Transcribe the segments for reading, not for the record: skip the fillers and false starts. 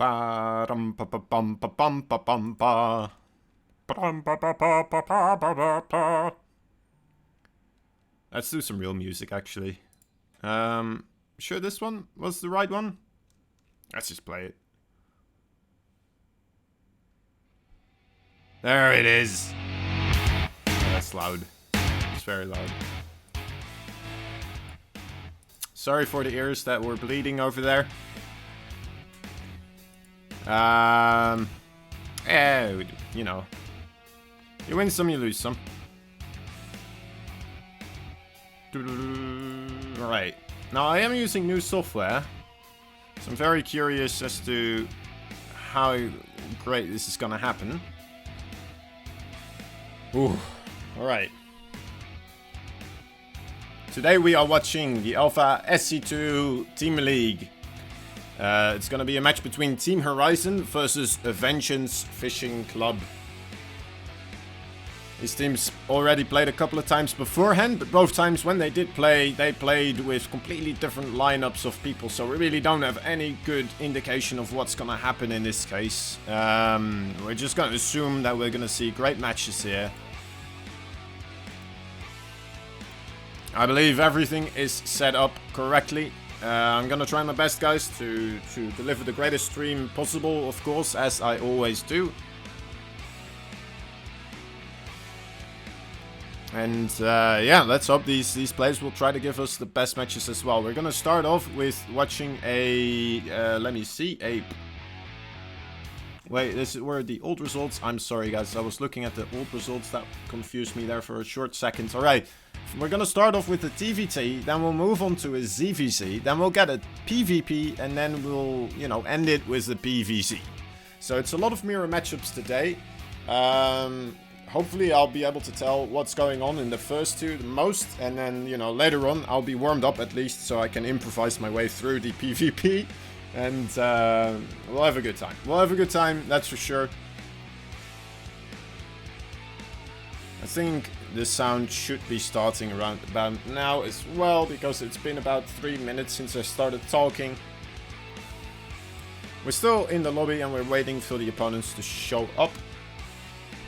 Ba dum pa pa bum pa bum pa bum ba. Ba dum pa pa pa pa pa pa pa pa. Let's do some real music, actually. Sure this one was the right one? Let's just play it. There it is. Oh, that's loud. It's very loud. Sorry for the ears that were bleeding over there. Yeah, you know. You win some, you lose some. Alright. Now, I am using new software. So I'm very curious as to how great this is gonna happen. Ooh. Alright. Today we are watching the Alpha SC2 Team League. It's gonna be a match between Team Horizon versus A Vengeance Fishing Club. These teams already played a couple of times beforehand, but both times when they did play, they played with completely different lineups of people, so we really don't have any good indication of what's gonna happen in this case. We're just gonna assume that we're gonna see great matches here. I believe everything is set up correctly. I'm gonna try my best, guys, to deliver the greatest stream possible, of course, as I always do. And yeah, let's hope these players will try to give us the best matches as well. We're gonna start off with watching a let me see, wait, this were the old results. I'm sorry, guys, I was looking at the old results. That confused me there for a short second. All right, we're gonna start off with the TVT, then we'll move on to a ZVC, then we'll get a PvP, and then we'll, you know, end it with the PvC. So it's a lot of mirror matchups today. Hopefully I'll be able to tell what's going on in the first two the most, and then, you know, later on I'll be warmed up at least so I can improvise my way through the PvP, and we'll have a good time. We'll have a good time, that's for sure. I think the sound should be starting around about now as well, because it's been about 3 minutes since I started talking. We're still in the lobby and we're waiting for the opponents to show up.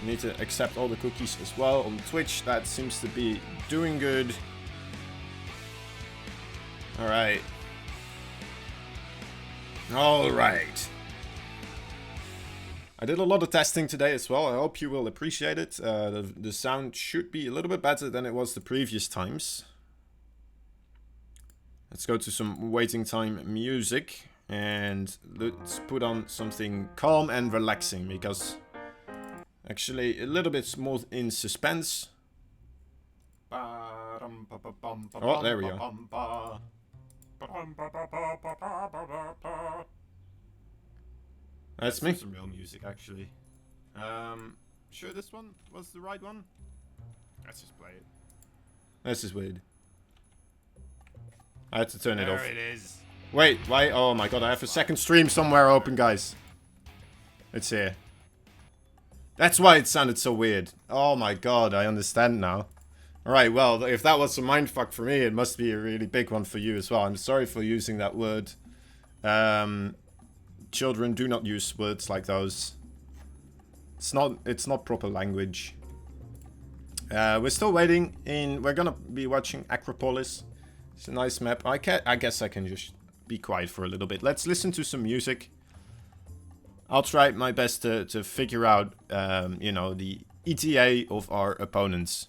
We need to accept all the cookies as well on Twitch. That seems to be doing good. Alright. Alright. I did a lot of testing today as well. I hope you will appreciate it. The sound should be a little bit better than it was the previous times. Let's go to some waiting time music. And let's put on something calm and relaxing, because actually a little bit more in suspense. Oh, there we go. That's me. Some real music, actually. Sure this one was the right one? Let's just play it. This is weird. I had to turn it off. There it is. Wait, why? Oh my god, I have a second stream somewhere open, guys. It's here. That's why it sounded so weird. Oh my god, I understand now. Alright, well, if that was a mindfuck for me, it must be a really big one for you as well. I'm sorry for using that word. Children, do not use words like those. It's not proper language. We're still waiting in... We're gonna be watching Acropolis. It's a nice map. I guess I can just be quiet for a little bit. Let's listen to some music. I'll try my best to figure out, you know, the ETA of our opponents.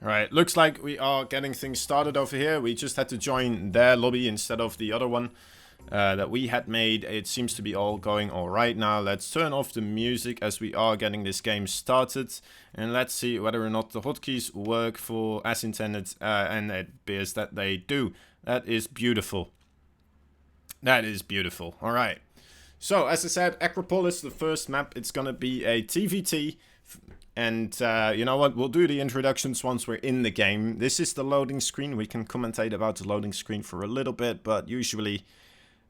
Alright, looks like we are getting things started over here. We just had to join their lobby instead of the other one that we had made. It seems to be all going alright now. Let's turn off the music as we are getting this game started. And let's see whether or not the hotkeys work for as intended. And it appears that they do. That is beautiful. That is beautiful. Alright. So, as I said, Acropolis, the first map, it's gonna be a TVT. And you know what, we'll do the introductions once we're in the game. This is the loading screen. We can commentate about the loading screen for a little bit, but usually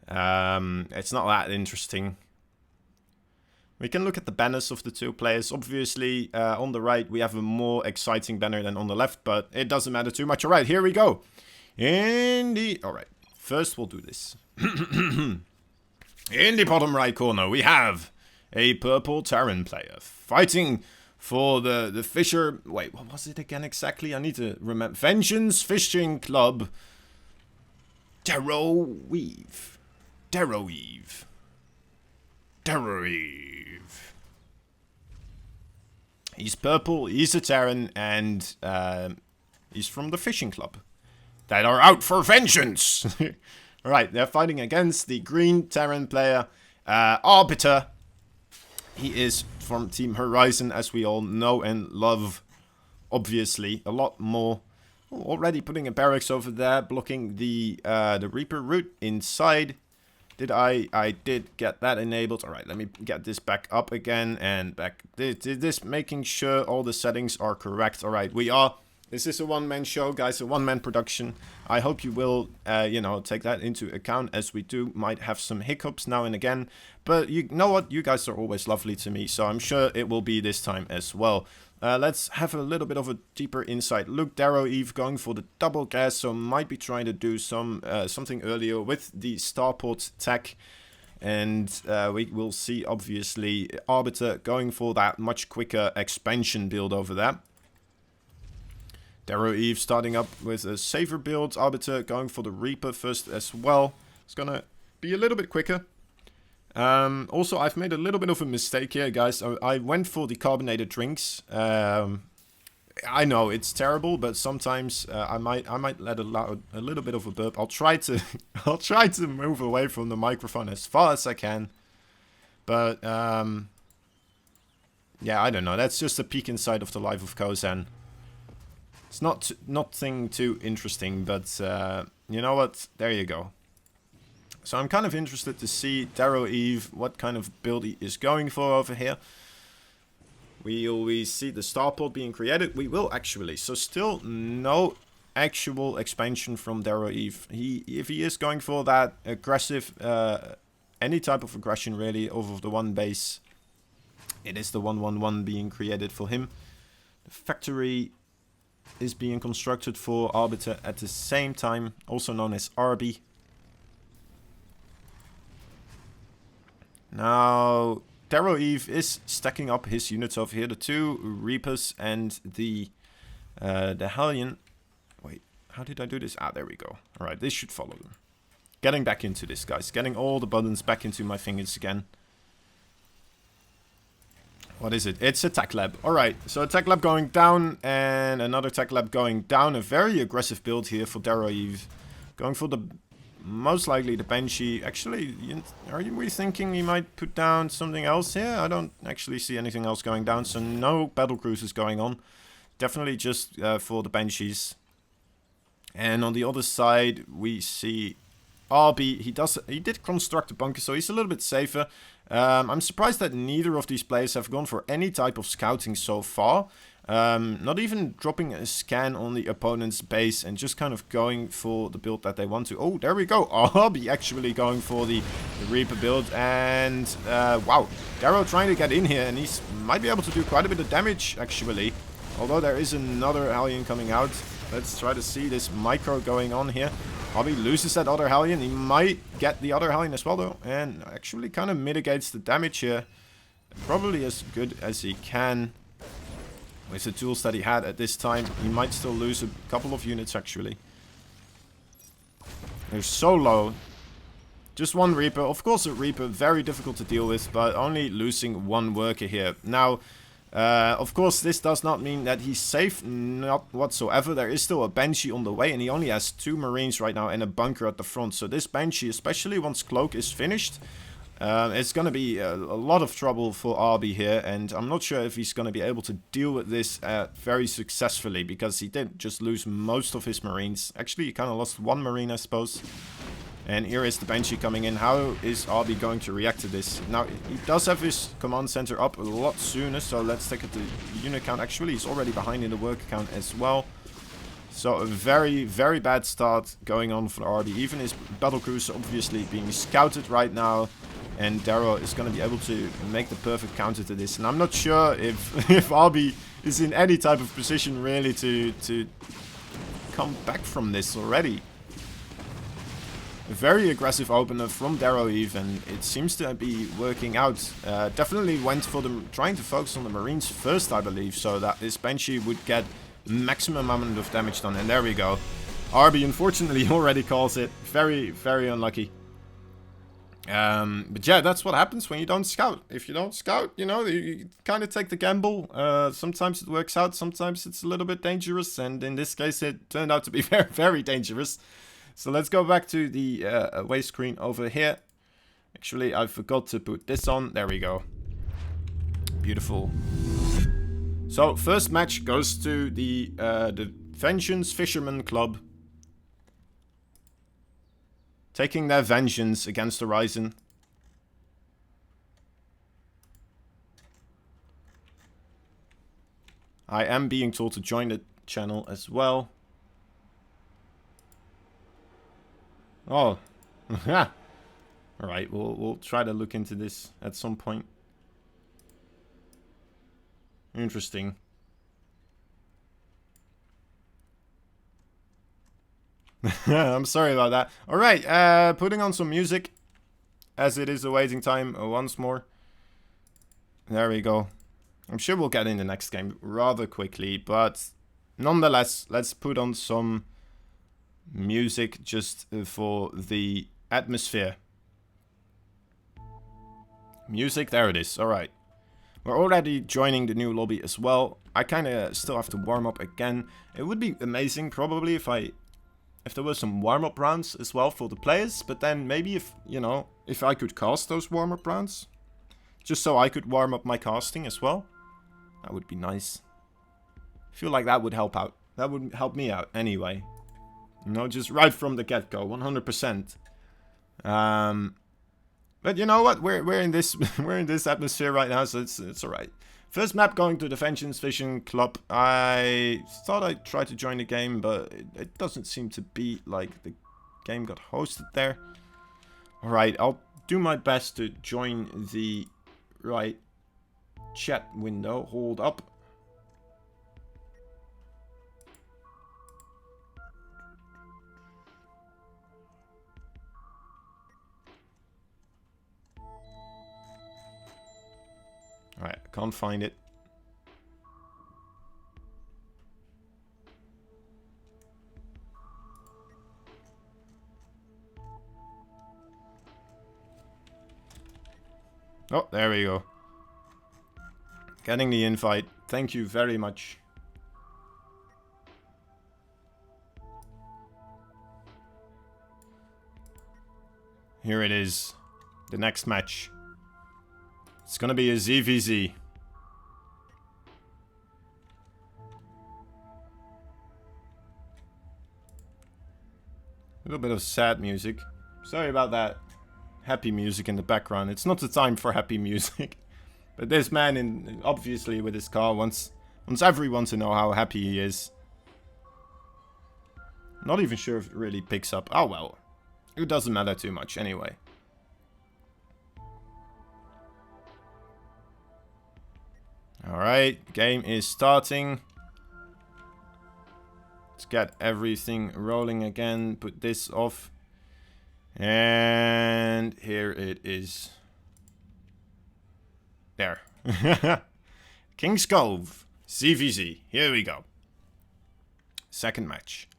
it's not that interesting. We can look at the banners of the two players. Obviously, on the right, we have a more exciting banner than on the left, but it doesn't matter too much. All right, here we go. All right, first we'll do this. In the bottom right corner, we have a purple Terran player fighting for the Fisher... Wait, what was it again exactly? I need to remember. Vengeance Fishing Club. Darrow-Weave. Darrow-Weave. Darrow-Weave. He's purple, he's a Terran, and he's from the Fishing Club. That are out for vengeance! Alright, they're fighting against the green Terran player, Arbiter. He is from Team Horizon, as we all know and love, obviously. A lot more. Oh, already putting a barracks over there, blocking the Reaper route inside. I did get that enabled. Alright, let me get this back up again and back. This making sure all the settings are correct. Alright, we are... This is a one-man show, guys, a one-man production. I hope you will, you know, take that into account, as we might have some hiccups now and again. But you know what? You guys are always lovely to me, so I'm sure it will be this time as well. Let's have a little bit of a deeper insight look. Darrow-Eve going for the double gas, so might be trying to do something earlier with the starport tech. And we will see, obviously, Arbiter going for that much quicker expansion build over there. Darrow-Eve starting up with a safer build. Arbiter going for the Reaper first as well. It's gonna be a little bit quicker. Also, I've made a little bit of a mistake here, guys. I went for the carbonated drinks. I know it's terrible, but sometimes I might let out a little bit of a burp. I'll try to move away from the microphone as far as I can. But yeah, I don't know. That's just a peek inside of the life of Kozan. It's nothing too interesting, but you know what? There you go. So I'm kind of interested to see Darrow-Eve, what kind of build he is going for over here. We always see the starport being created. We will actually. So still no actual expansion from Darrow-Eve. If he is going for that aggressive, any type of aggression really over the one base, it is the 1-1-1 being created for him. The factory is being constructed for Arbiter at the same time, also known as Arby. Now, Darrow-Eve is stacking up his units over here, the two Reapers and the Hellion. Wait, how did I do this? Ah, there we go. Alright, this should follow them. Getting back into this, guys. Getting all the buttons back into my fingers again. What is it? It's a tech lab. Alright, so a tech lab going down and another tech lab going down. A very aggressive build here for Darrow-Eve. Going for the, most likely the Banshee. Actually, are we thinking he might put down something else here? I don't actually see anything else going down, so no battle cruisers going on. Definitely just for the Banshees. And on the other side, we see RB. He did construct a bunker, so he's a little bit safer. I'm surprised that neither of these players have gone for any type of scouting so far. Not even dropping a scan on the opponent's base and just kind of going for the build that they want to. Oh, there we go. RB actually going for the Reaper build. And wow, Darrow trying to get in here, and he might be able to do quite a bit of damage actually. Although there is another Hellion coming out. Let's try to see this micro going on here. Hobby loses that other Hellion. He might get the other Hellion as well, though. And actually kind of mitigates the damage here. Probably as good as he can. With the tools that he had at this time. He might still lose a couple of units, actually. They're so low. Just one Reaper. Of course, a Reaper, very difficult to deal with. But only losing one worker here. Now, Of course, this does not mean that he's safe, not whatsoever. There is still a Banshee on the way, and he only has 2 Marines right now and a bunker at the front. So this Banshee, especially once Cloak is finished, it's going to be a lot of trouble for Arby here, and I'm not sure if he's going to be able to deal with this very successfully, because he did just lose most of his Marines. Actually, he kind of lost 1 Marine, I suppose. And here is the Banshee coming in. How is Arby going to react to this? Now, he does have his command center up a lot sooner, so let's take it to the unit count. Actually, he's already behind in the work count as well. So a very, very bad start going on for Arby. Even his battlecruiser obviously being scouted right now. And Darrow is going to be able to make the perfect counter to this. And I'm not sure if Arby is in any type of position really to come back from this already. A very aggressive opener from Darrow even. It seems to be working out. Definitely went for trying to focus on the Marines first, I believe, so that this Banshee would get maximum amount of damage done. And there we go. Arby unfortunately already calls it. Very, very unlucky. But yeah, that's what happens when you don't scout. If you don't scout, you know, you kind of take the gamble. Sometimes it works out, sometimes it's a little bit dangerous, and in this case it turned out to be very, very dangerous. So let's go back to the away screen over here. Actually, I forgot to put this on. There we go. Beautiful. So first match goes to the Vengeance Fisherman Club. Taking their vengeance against Horizon. I am being told to join the channel as well. Oh. Alright, we'll try to look into this at some point. Interesting. I'm sorry about that. Alright, putting on some music. As it is the waiting time once more. There we go. I'm sure we'll get in the next game rather quickly. But nonetheless, let's put on some music just for the atmosphere. Music, there it is. Alright. We're already joining the new lobby as well. I kind of still have to warm up again. It would be amazing probably if there were some warm-up rounds as well for the players, but then maybe if I could cast those warm-up rounds, just so I could warm up my casting as well, that would be nice. I feel like that would help out. That would help me out anyway. You know, just right from the get-go, 100%. But you know what? We're in this we're in this atmosphere right now, so it's alright. First map going to the Vengeance Fishing Club. I thought I'd try to join the game, but it doesn't seem to be like the game got hosted there. Alright, I'll do my best to join the right chat window. Hold up. Alright, I can't find it. Oh, there we go. Getting the invite. Thank you very much. Here it is. The next match. It's gonna be a ZVZ. A little bit of sad music. Sorry about that. Happy music in the background. It's not the time for happy music. But this man, obviously with his car, wants everyone to know how happy he is. Not even sure if it really picks up. Oh well. It doesn't matter too much anyway. Alright, game is starting. Let's get everything rolling again. Put this off. And here it is. There. King's Cove. CVZ. Here we go. Second match.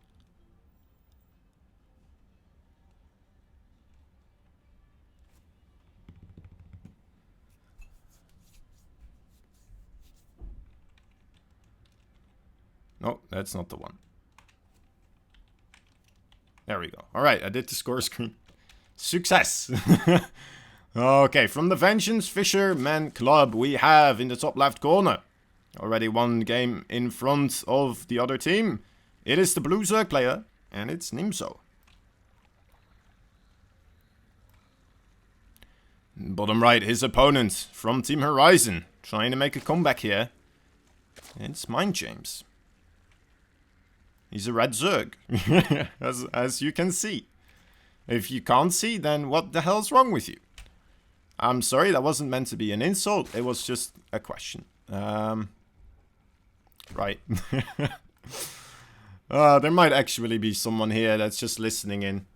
No, that's not the one. There we go. Alright, I did the score screen. Success! Okay, from the Vengeance Fisherman Club, we have in the top left corner, already one game in front of the other team. It is the blue Zerg player, and it's Nimzo. Bottom right, his opponent from Team Horizon, trying to make a comeback here. It's Mind James. He's a red Zerg, as you can see. If you can't see, then what the hell's wrong with you? I'm sorry, that wasn't meant to be an insult. It was just a question. Right. There might actually be someone here that's just listening in.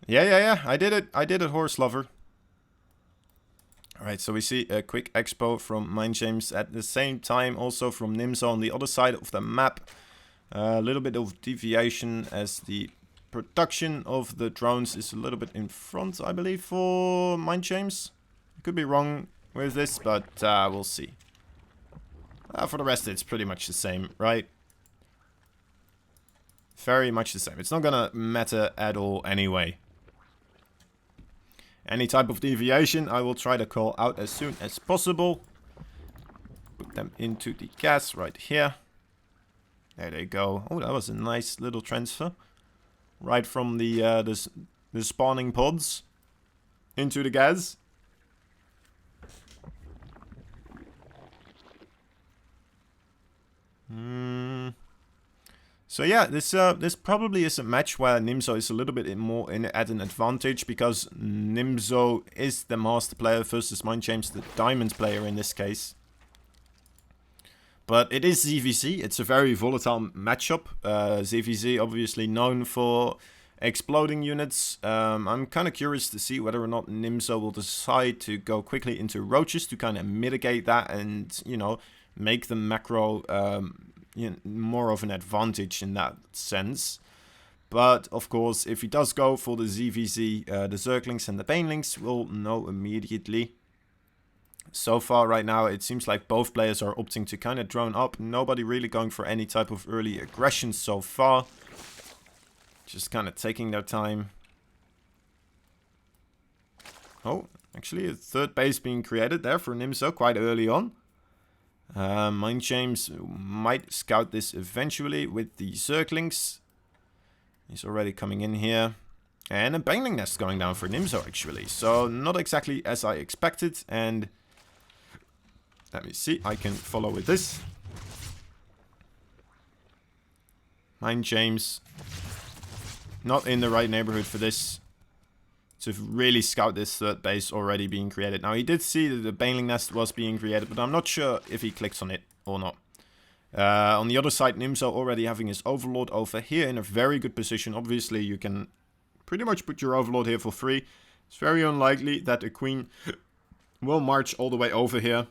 Yeah. I did it, horse lover. Alright, so we see a quick expo from Mind James at the same time. Also from Nimzo on the other side of the map. A little bit of deviation as the production of the drones is a little bit in front, I believe, for Mind James. I could be wrong with this, but we'll see. For the rest, it's pretty much the same, right? Very much the same. It's not gonna matter at all anyway. Any type of deviation, I will try to call out as soon as possible. Put them into the gas right here. There they go. Oh, that was a nice little transfer. Right from the spawning pods into the gas. So yeah, this probably is a match where Nimzo is a little bit more at an advantage, because Nimzo is the master player versus Mind James, the diamond player in this case. But it is ZVZ. It's a very volatile matchup. ZVZ obviously known for exploding units. I'm kind of curious to see whether or not Nimzo will decide to go quickly into roaches to kind of mitigate that and, you know, make the macro more of an advantage in that sense. But, of course, if he does go for the ZVZ, the Zerglings and the Banelings will know immediately. So far right now, it seems like both players are opting to kind of drone up. Nobody really going for any type of early aggression so far. Just kind of taking their time. Oh, actually a third base being created there for Nimzo quite early on. Mind James might scout this eventually with the Zerglings. He's already coming in here. And a Baneling nest going down for Nimzo actually. So not exactly as I expected. And let me see, I can follow with this. Mind James, not in the right neighborhood for this. To really scout this third base already being created. Now, he did see that the Baneling nest was being created, but I'm not sure if he clicks on it or not. On the other side, Nimzo already having his Overlord over here in a very good position. Obviously, you can pretty much put your Overlord here for free. It's very unlikely that a Queen will march all the way over here.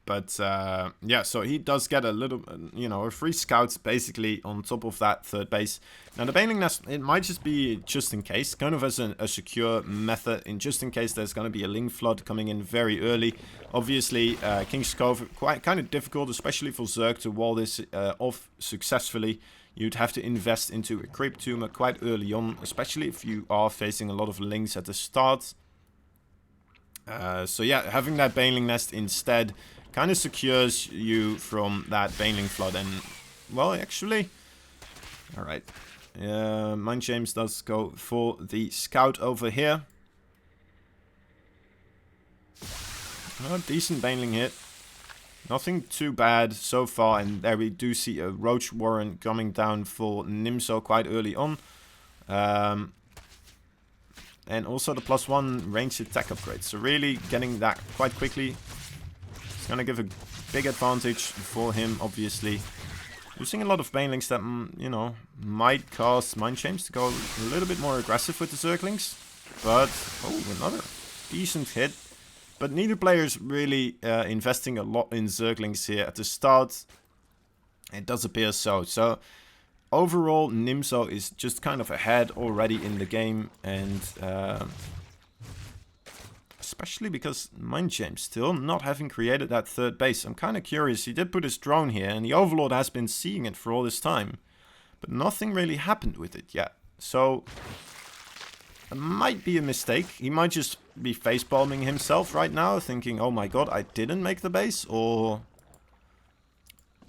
But, yeah, so he does get a little, you know, a free scout basically on top of that third base. Now, the Baneling nest, it might just be just in case, kind of as a secure method, in just in case there's going to be a Link Flood coming in very early. Obviously, King's Cove, kind of difficult, especially for Zerg to wall this off successfully. You'd have to invest into a Creep Tumor quite early on, especially if you are facing a lot of Links at the start. So yeah, having that Baneling nest instead kind of secures you from that Baneling Flood. And, well, actually, alright. Mind James does go for the scout over here. Decent Baneling hit. Nothing too bad so far. And there we do see a Roach Warren coming down for Nimzo quite early on. And also the +1 ranged attack upgrade. So really getting that quite quickly. It's going to give a big advantage for him, obviously. Using a lot of Banelings that, you know, might cause Mind James to go a little bit more aggressive with the Zerglings. But, oh, another decent hit. But neither player is really investing a lot in Zerglings here at the start. It does appear so. So, overall, Nimzo is just kind of ahead already in the game. And especially because Mind James still not having created that third base. I'm kind of curious. He did put his drone here, and the Overlord has been seeing it for all this time. But nothing really happened with it yet. So, it might be a mistake. He might just be facepalming himself right now, thinking, oh my god, I didn't make the base, or...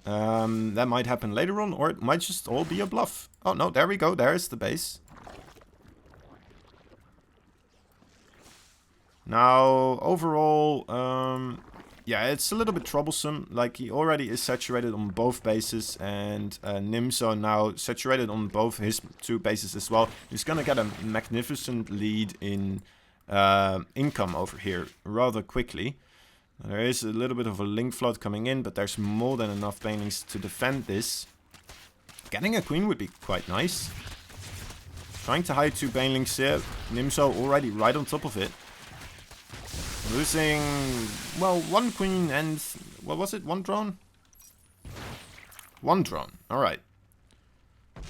that might happen later on, or it might just all be a bluff. Oh no, there we go, there's the base. Now, overall, yeah, it's a little bit troublesome. Like, he already is saturated on both bases, and Nimzo now saturated on both his two bases as well. He's gonna get a magnificent lead in income over here rather quickly. There is a little bit of a link flood coming in, but there's more than enough banelings to defend this. Getting a queen would be quite nice. Trying to hide two banelings here. Nimzo already right on top of it. Losing, well, one queen and, what was it, one drone? One drone, alright.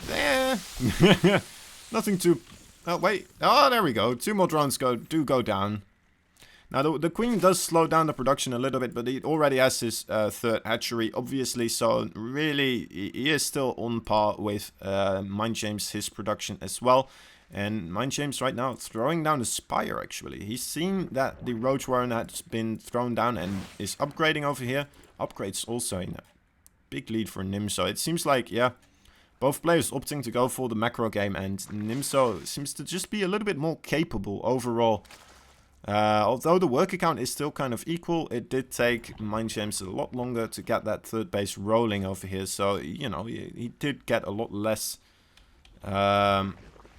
There. Nothing too, oh wait, oh there we go, two more drones do go down. Now the queen does slow down the production a little bit, but he already has his third hatchery, obviously, so really he is still on par with Mind James, his production as well. And Mind James right now throwing down the Spire, actually. He's seen that the Roach Warren has been thrown down and is upgrading over here. Upgrades also in a big lead for Nimzo. It seems like, yeah, both players opting to go for the macro game, and Nimzo seems to just be a little bit more capable overall. Although the work account is still kind of equal, it did take Mind James a lot longer to get that third base rolling over here. So, you know, he did get a lot less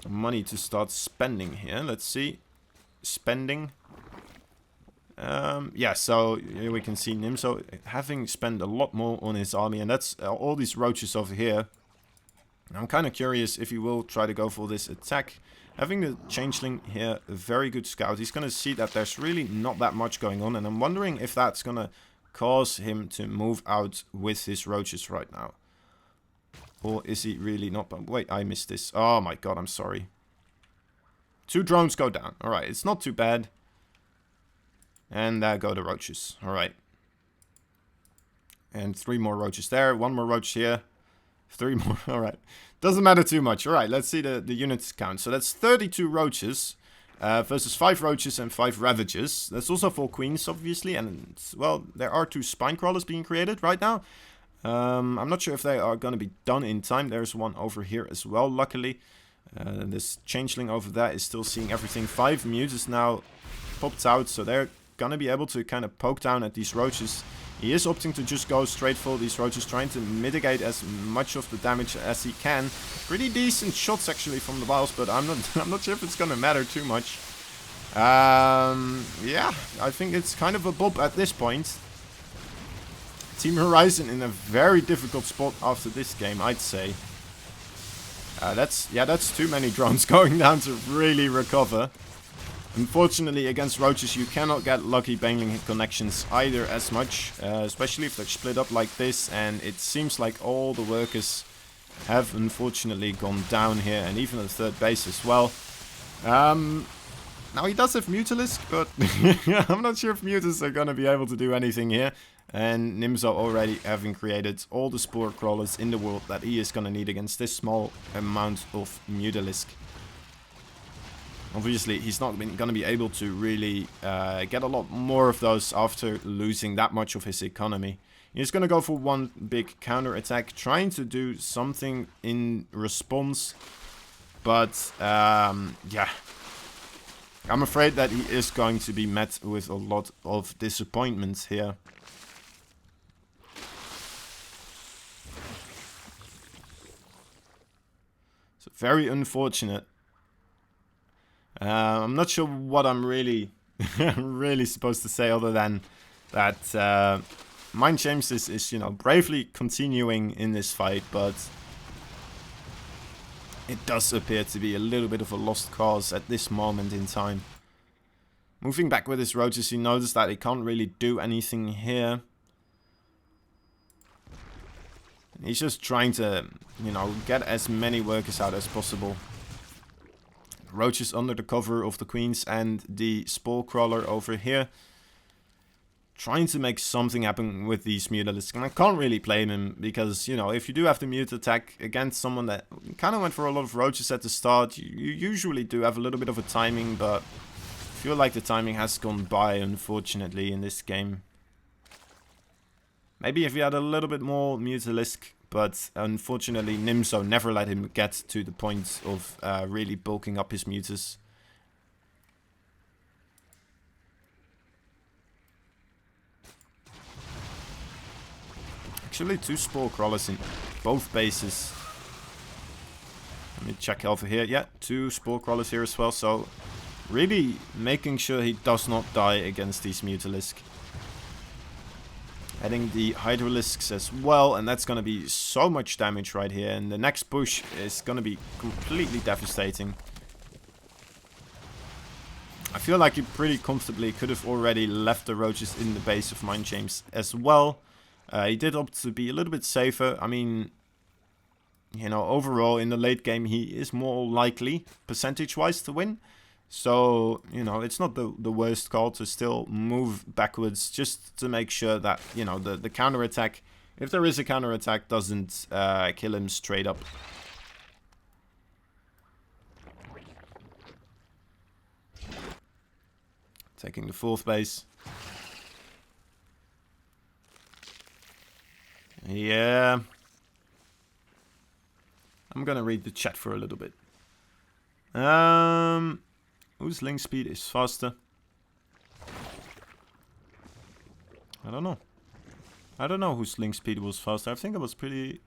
money to start spending here. Let's see. Spending. Yeah, so here we can see Nimzo having spent a lot more on his army, and that's all these roaches over here. I'm kind of curious if he will try to go for this attack. Having the Changeling here, a very good scout. He's going to see that there's really not that much going on, and I'm wondering if that's going to cause him to move out with his roaches right now. Or is he really not? Wait, I missed this. Oh my god, I'm sorry. Two drones go down. Alright, it's not too bad. And there go the roaches. Alright. And three more roaches there. One more roach here. Three more. Alright. Doesn't matter too much. Alright, let's see the units count. So that's 32 roaches. Versus 5 roaches and 5 ravages. That's also 4 queens, obviously. And, well, there are 2 spine crawlers being created right now. I'm not sure if they are going to be done in time. There's one over here as well, luckily. This changeling over there is still seeing everything. 5 muses now popped out, so they're going to be able to kind of poke down at these roaches. He is opting to just go straight for these roaches, trying to mitigate as much of the damage as he can. Pretty decent shots actually from the Biles, but I'm not sure if it's going to matter too much. Yeah, I think it's kind of a bob at this point. Team Horizon in a very difficult spot after this game, I'd say. That's too many drones going down to really recover. Unfortunately, against roaches, you cannot get lucky baneling connections either as much, especially if they're split up like this. And it seems like all the workers have unfortunately gone down here, and even the third base as well. Now he does have Mutalisk, but I'm not sure if Mutas are going to be able to do anything here. And Nimzo already having created all the spore crawlers in the world that he is going to need against this small amount of Mutalisk. Obviously, he's not going to be able to really get a lot more of those after losing that much of his economy. He's going to go for one big counter attack, trying to do something in response. But, yeah. I'm afraid that he is going to be met with a lot of disappointments here. So very unfortunate. I'm not sure what I'm really supposed to say other than that Mind James is, you know, bravely continuing in this fight, but it does appear to be a little bit of a lost cause at this moment in time. Moving back with his roaches, he noticed that he can't really do anything here. He's just trying to, you know, get as many workers out as possible. Roaches under the cover of the queens and the spore crawler over here. Trying to make something happen with these Mutalisks. And I can't really blame him because, you know, if you do have the mute attack against someone that kind of went for a lot of roaches at the start, you usually do have a little bit of a timing, but I feel like the timing has gone by, unfortunately, in this game. Maybe if he had a little bit more Mutalisk, but unfortunately Nimzo never let him get to the point of really bulking up his mutas. Actually, 2 spore crawlers in both bases. Let me check over here. Yeah, 2 spore crawlers here as well. So, really making sure he does not die against these Mutalisk. Adding the Hydralisks as well, and that's going to be so much damage right here. And the next push is going to be completely devastating. I feel like he pretty comfortably could have already left the roaches in the base of Mind James as well. He did opt to be a little bit safer. I mean, you know, overall in the late game he is more likely, percentage-wise, to win. So, you know, it's not the worst call to still move backwards just to make sure that, you know, the counter-attack, if there is a counter-attack, doesn't kill him straight up. Taking the 4th base. Yeah. I'm gonna read the chat for a little bit. Whose link speed is faster? I don't know. I don't know whose link speed was faster. I think it was pretty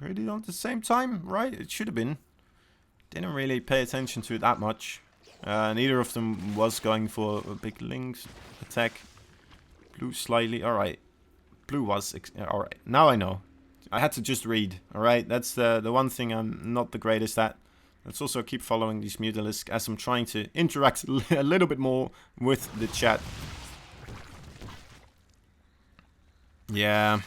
on the same time, right? It should have been. Didn't really pay attention to it that much. Neither of them was going for a big link attack. Blue slightly. Alright. Blue was... Alright. Now I know. I had to just read. Alright. That's the one thing I'm not the greatest at. Let's also keep following these Mutalisks as I'm trying to interact a little bit more with the chat. Yeah.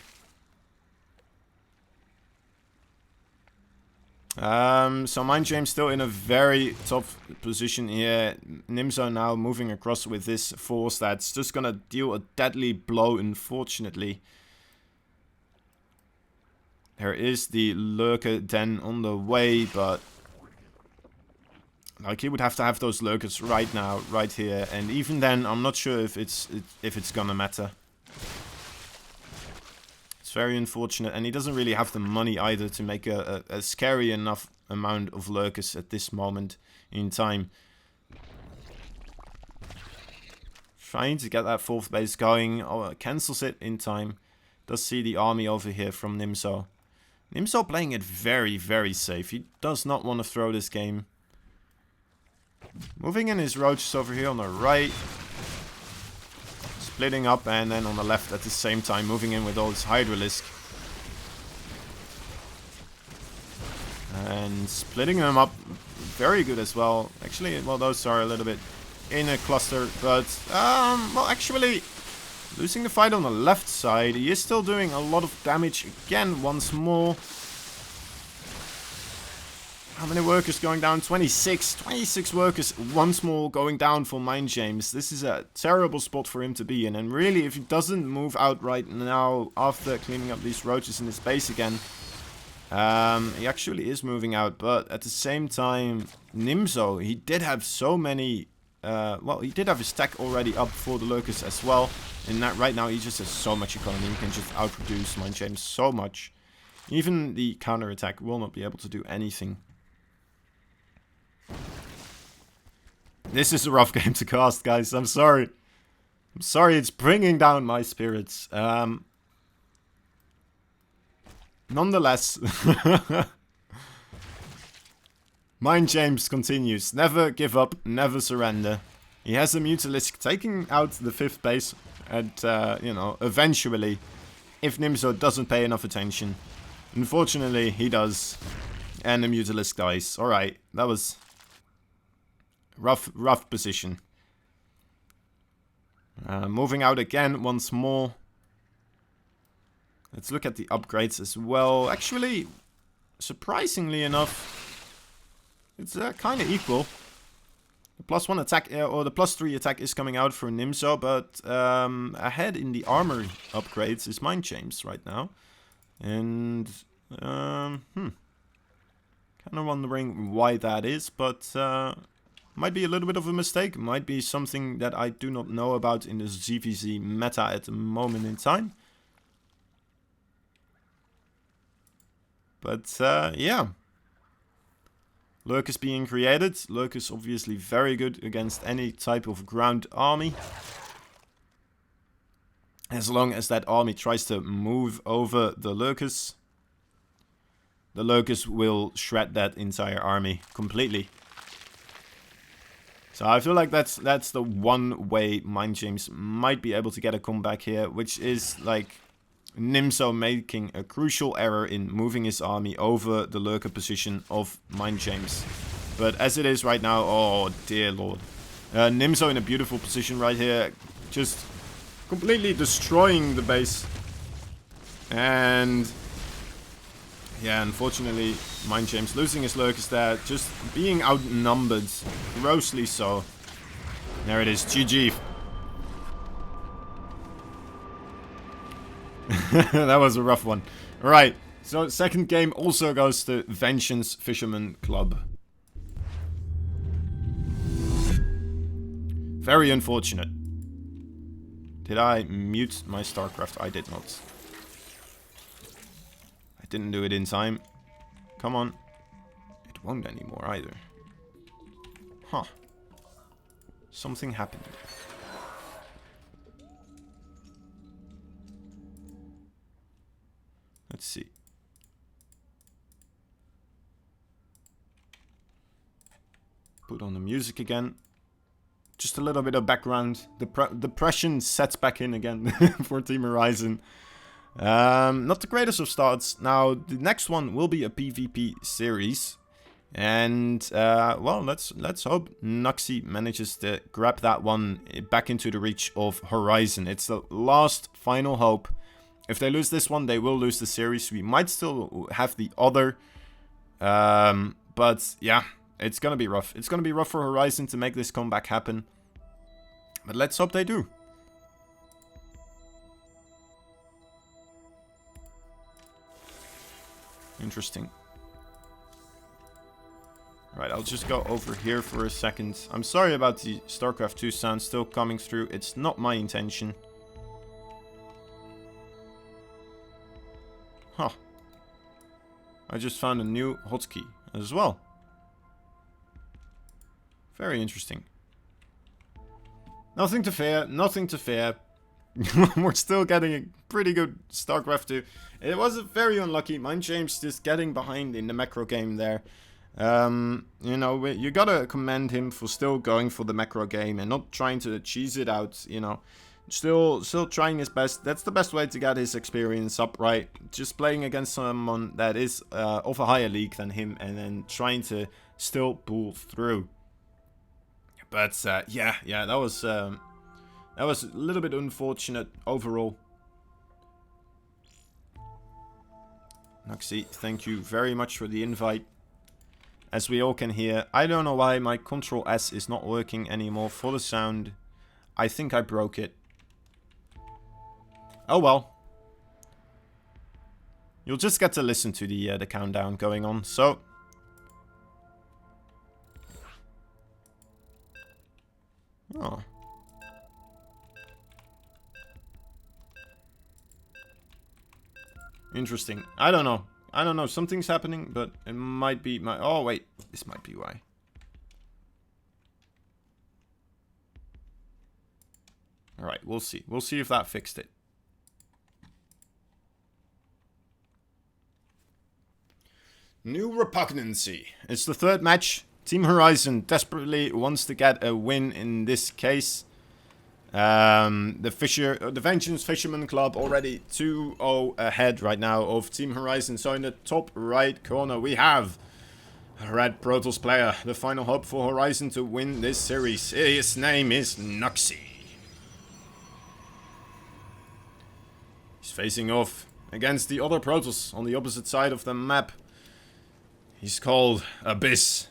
So Mind James still in a very tough position here. Nimzo now moving across with this force that's just gonna deal a deadly blow, unfortunately. There is the lurker den on the way, but like he would have to have those lurkers right now, right here, and even then I'm not sure if it's gonna matter. Very unfortunate, and he doesn't really have the money either to make a scary enough amount of lurkers at this moment in time. Trying to get that 4th base going. Oh, cancels it in time. Does see the army over here from Nimzo. Nimzo playing it very, very safe. He does not want to throw this game. Moving in his roaches over here on the right. Splitting up, and then on the left at the same time moving in with all his Hydralisk. And splitting them up very good as well. Actually, well, those are a little bit in a cluster, but well, actually losing the fight on the left side. He is still doing a lot of damage again once more. How many workers going down? 26. 26 workers once more going down for Mind James. This is a terrible spot for him to be in. And really, if he doesn't move out right now after cleaning up these roaches in his base again, he actually is moving out. But at the same time, Nimzo, he did have so many... well, he did have his stack already up for the lurkers as well. And that right now, he just has so much economy. He can just outproduce Mind James so much. Even the counter-attack will not be able to do anything. This is a rough game to cast, guys. I'm sorry. I'm sorry, it's bringing down my spirits. Nonetheless. Mind James continues. Never give up, never surrender. He has a Mutalisk taking out the 5th base. And, you know, eventually, if Nimzo doesn't pay enough attention. Unfortunately, he does. And the Mutalisk dies. Alright, that was... Rough position. Moving out again once more. Let's look at the upgrades as well. Actually, surprisingly enough, it's kind of equal. The +1 attack, or the +3 attack is coming out for Nimzo, but ahead in the armor upgrades is Mind James right now. And, kind of wondering why that is, but might be a little bit of a mistake. Might be something that I do not know about in the ZVZ meta at the moment in time. But, yeah. Lurk is being created. Lurk is obviously very good against any type of ground army. As long as that army tries to move over the Lurkers will shred that entire army completely. So I feel like that's the one way Mind James might be able to get a comeback here, which is like Nimzo making a crucial error in moving his army over the lurker position of Mind James. But as it is right now, oh dear lord. Nimzo in a beautiful position right here, just completely destroying the base. And yeah, unfortunately, Mind James losing his lurkers there, just being outnumbered, grossly so. There it is, GG. That was a rough one. Alright, so second game also goes to Vengeance Fisherman Club. Very unfortunate. Did I mute my Starcraft? I did not. I didn't do it in time. Come on. It won't anymore either. Huh. Something happened. Let's see. Put on the music again. Just a little bit of background. Depression sets back in again for Team Horizon. Not the greatest of starts. Now, the next one will be a PvP series. And, well, let's hope Nuxie manages to grab that one back into the reach of Horizon. It's the last final hope. If they lose this one, they will lose the series. We might still have the other. But, yeah, it's going to be rough. It's going to be rough for Horizon to make this comeback happen. But let's hope they do. Interesting. Right, I'll just go over here for a second. I'm sorry about the StarCraft 2 sound still coming through. It's not my intention. Huh. I just found a new hotkey as well. Very interesting. Nothing to fear, nothing to fear. We're still getting a pretty good StarCraft 2. It was very unlucky. Mind James just getting behind in the macro game there. You know, you gotta commend him for still going for the macro game and not trying to cheese it out, you know. Still trying his best. That's the best way to get his experience up, right? Just playing against someone that is of a higher league than him and then trying to still pull through. But yeah, that was a little bit unfortunate overall. Nuxie, thank you very much for the invite. As we all can hear, I don't know why my Control S is not working anymore for the sound. I think I broke it. Oh well. You'll just get to listen to the countdown going on, so... Oh. Interesting. I don't know. I don't know. Something's happening, but it might be my... Oh, wait. This might be why. Alright, we'll see. We'll see if that fixed it. New repugnancy. It's the third match. Team Horizon desperately wants to get a win in this case. The Vengeance Fisherman Club already 2-0 ahead right now of Team Horizon. So in the top right corner we have a Red Protoss player. The final hope for Horizon to win this series. His name is Nuxie. He's facing off against the other Protoss on the opposite side of the map. He's called Abyss.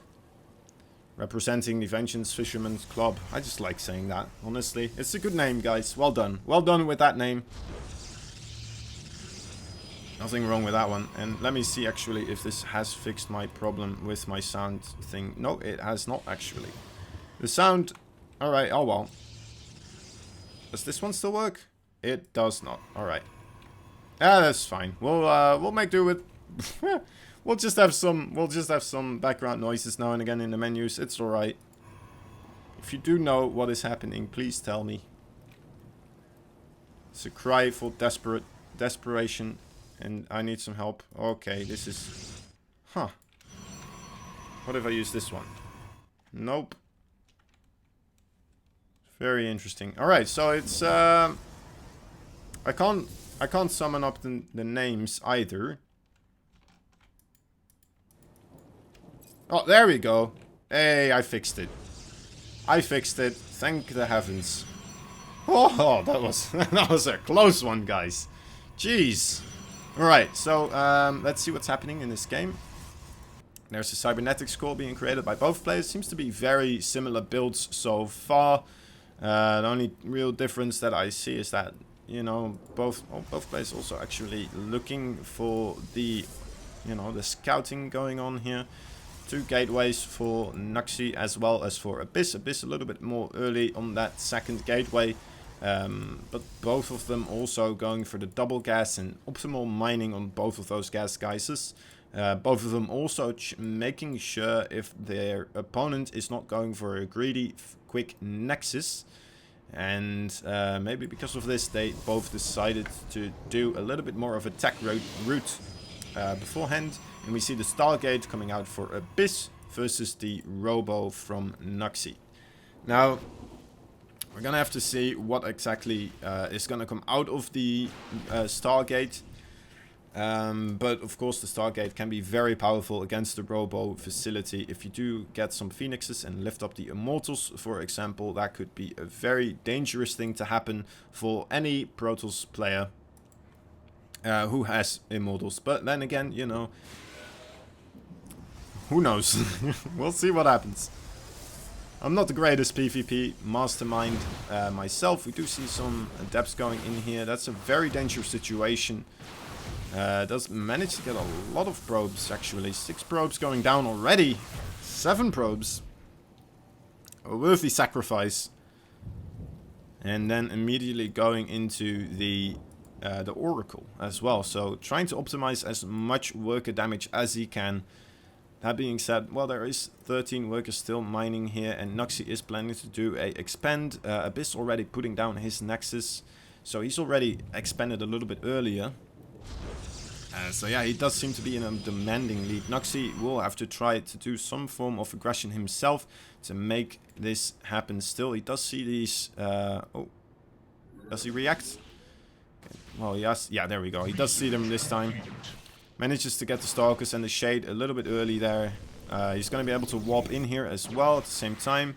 Representing the Vengeance Fisherman's Club. I just like saying that, honestly. It's a good name, guys. Well done. Well done with that name. Nothing wrong with that one. And let me see actually if this has fixed my problem with my sound thing. No, it has not actually. The sound... Alright, oh well. Does this one still work? It does not. Alright. Yeah, that's fine. We'll make do with... We'll just have some background noises now and again in the menus. It's alright. If you do know what is happening, please tell me. It's a cry for desperation. And I need some help. Okay, this is... Huh. What if I use this one? Nope. Very interesting. Alright, so it's... I can't summon up the names either. Oh, there we go. Hey, I fixed it. I fixed it. Thank the heavens. Oh, that was a close one, guys. Jeez. Alright, so let's see what's happening in this game. There's a cybernetics core being created by both players. Seems to be very similar builds so far. The only real difference that I see is that, you know, both players also actually looking for the, you know, the scouting going on here. 2 gateways for Nuxie as well as for Abyss. Abyss a little bit more early on that second gateway. But both of them also going for the double gas and optimal mining on both of those gas geysers. Both of them also making sure if their opponent is not going for a greedy quick nexus. And maybe because of this they both decided to do a little bit more of a tech route beforehand. And we see the Stargate coming out for Abyss versus the Robo from Nuxie. Now... we're gonna have to see what exactly is gonna come out of the Stargate. But of course the Stargate can be very powerful against the Robo facility. If you do get some Phoenixes and lift up the Immortals, for example, that could be a very dangerous thing to happen for any Protoss player who has Immortals. But then again, you know, who knows? We'll see what happens. I'm not the greatest PvP mastermind myself. We do see some depths going in here. That's a very dangerous situation. Does manage to get a lot of probes, actually. 6 probes going down already. 7 probes. A worthy sacrifice. And then immediately going into the Oracle as well. So trying to optimize as much worker damage as he can. That being said, well, there is 13 workers still mining here, and Nuxie is planning to do a expand. Abyss already putting down his nexus, so he's already expanded a little bit earlier. So yeah, he does seem to be in a demanding lead. Nuxie will have to try to do some form of aggression himself to make this happen still. He does see these... oh, does he react? Okay. Well, yes, yeah, there we go. He does see them this time. Manages to get the Stalkers and the Shade a little bit early there. He's going to be able to warp in here as well at the same time.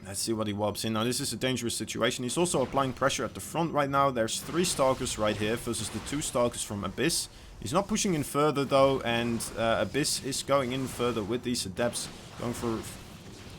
Let's see what he warps in. Now, this is a dangerous situation. He's also applying pressure at the front right now. There's 3 Stalkers right here versus the 2 Stalkers from Abyss. He's not pushing in further though, and Abyss is going in further with these Adepts. Going for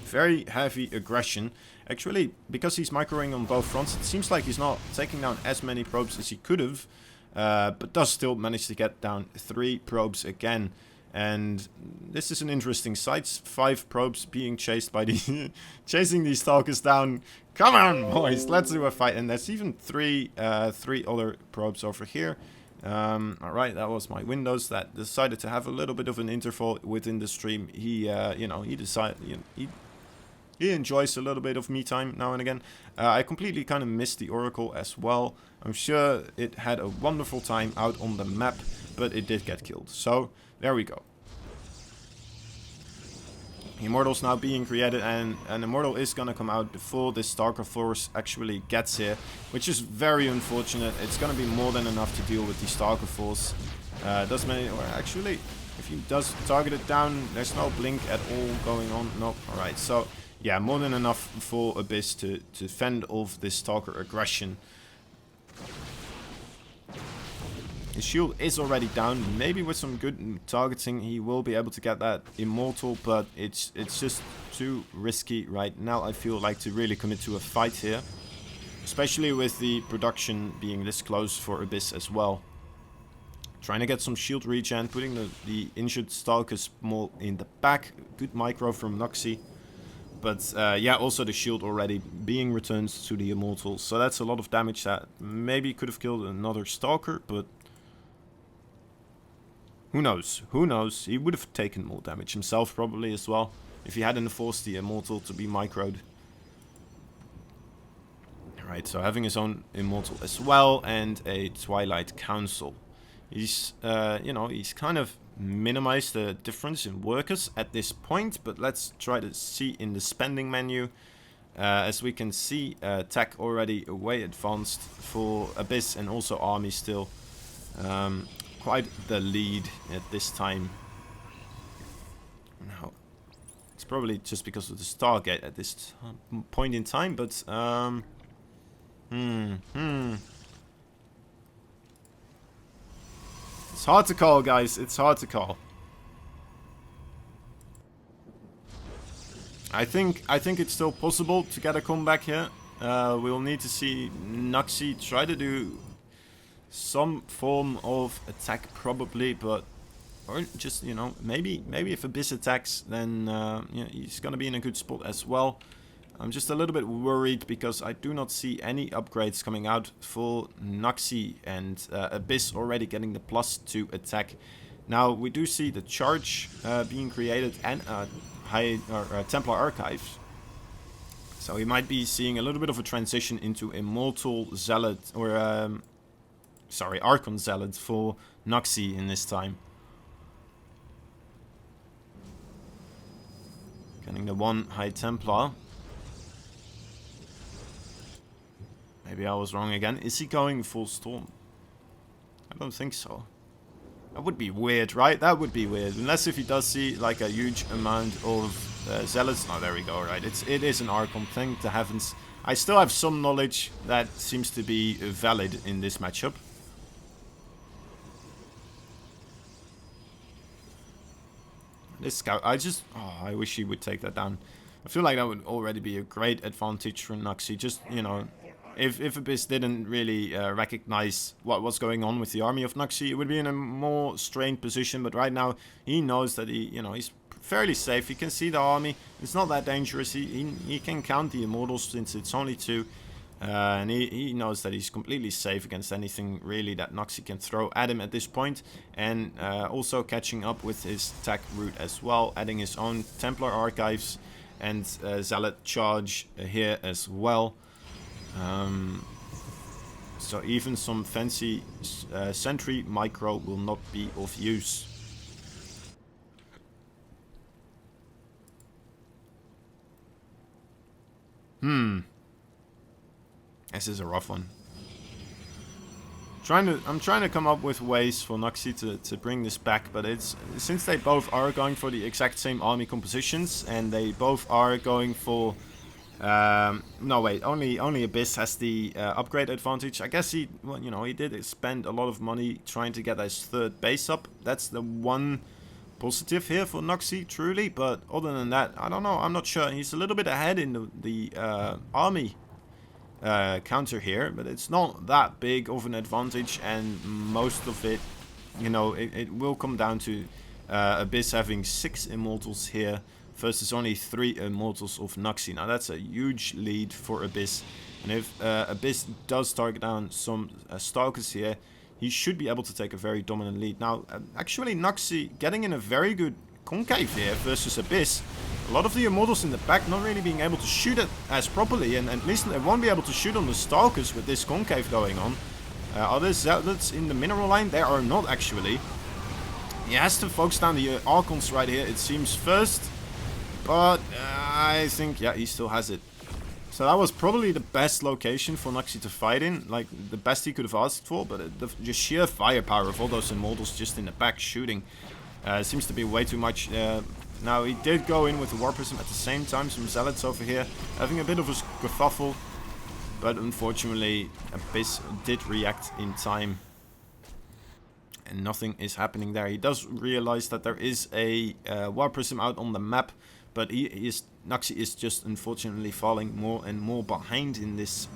very heavy aggression. Actually, because he's microing on both fronts, it seems like he's not taking down as many probes as he could have. But does still manage to get down 3 probes again. And this is an interesting sight. 5 probes being chased by the... chasing these Stalkers down. Come on, boys, let's do a fight. And there's even 3 other probes over here. Alright, that was my Windows that decided to have a little bit of an interval within the stream. He, you know, he decided... he enjoys a little bit of me time now and again. I completely kind of missed the Oracle as well. I'm sure it had a wonderful time out on the map, but it did get killed. So, there we go. Immortal's now being created, and an Immortal is going to come out before this Starcraft force actually gets here, which is very unfortunate. It's going to be more than enough to deal with the Starcraft force. Does many, or actually, if he does target it down, there's no blink at all going on. Nope. Alright, so... yeah, more than enough for Abyss to fend off this Stalker aggression. His shield is already down. Maybe with some good targeting he will be able to get that immortal, but it's just too risky right now, I feel like, to really commit to a fight here. Especially with the production being this close for Abyss as well. Trying to get some shield regen, putting the injured Stalkers more in the back. Good micro from Noxy. But yeah, also the shield already being returned to the immortal. So that's a lot of damage that maybe could have killed another Stalker, but who knows? Who knows? He would have taken more damage himself probably as well, if he hadn't forced the immortal to be microed. Alright, so having his own immortal as well, and a Twilight Council. He's, you know, he's kind of minimized the difference in workers at this point, but let's try to see in the spending menu. As we can see, tech already way advanced for Abyss and also Army still. Quite the lead at this time. Now, it's probably just because of the Stargate at this point in time, but it's hard to call, guys. It's hard to call. I think it's still possible to get a comeback here. We'll need to see Noxy try to do some form of attack probably, but or just, you know, maybe if Abyss attacks, then yeah, he's gonna be in a good spot as well. I'm just a little bit worried because I do not see any upgrades coming out for Noxy, and Abyss already getting the +2 attack. Now we do see the charge being created and Templar Archives. So we might be seeing a little bit of a transition into Immortal Zealot, or sorry, Archon Zealot for Noxy in this time. Getting the one High Templar. Maybe I was wrong again. Is he going full Storm? I don't think so. That would be weird, right? That would be weird. Unless if he does see like a huge amount of Zealots. Oh, there we go, right. It is an Archon, thank the heavens. I still have some knowledge that seems to be valid in this matchup. This scout, I wish he would take that down. I feel like that would already be a great advantage for Noxy. Just, you know, if Abyss didn't really recognize what was going on with the army of Noxy, it would be in a more strained position. But right now, he knows that he's fairly safe. He can see the army. It's not that dangerous. He can count the immortals since it's only 2. And he knows that he's completely safe against anything really that Noxy can throw at him at this point. And also catching up with his attack route as well, adding his own Templar Archives and Zealot Charge here as well. So even some fancy Sentry Micro will not be of use. This is a rough one. I'm trying to come up with ways for Noxy to bring this back, but it's since they both are going for the exact same army compositions and they both are going for no wait, only Abyss has the upgrade advantage. I guess he did spend a lot of money trying to get his 3rd base up. That's the one positive here for Noxy, truly, but other than that, I don't know. I'm not sure. He's a little bit ahead in the army counter here, but it's not that big of an advantage, and most of it, you know, it will come down to Abyss having 6 immortals here versus only 3 immortals of Noxy. Now that's a huge lead for Abyss, and if Abyss does target down some Stalkers here, he should be able to take a very dominant lead. Now actually Noxy getting in a very good concave here versus Abyss. A lot of the immortals in the back not really being able to shoot it as properly, and at least they won't be able to shoot on the Stalkers with this concave going on. Are there Zealots in the mineral line? There are not actually. He has to focus down the Archons right here, it seems, first. But I think, yeah, he still has it. So that was probably the best location for Noxy to fight in. Like, the best he could have asked for. But the sheer firepower of all those immortals just in the back shooting seems to be way too much. Now, he did go in with the War Prism at the same time. Some Zealots over here having a bit of a kerfuffle. But unfortunately, Abyss did react in time. And nothing is happening there. He does realize that there is a War Prism out on the map, but Naxi is just unfortunately falling more and more behind in this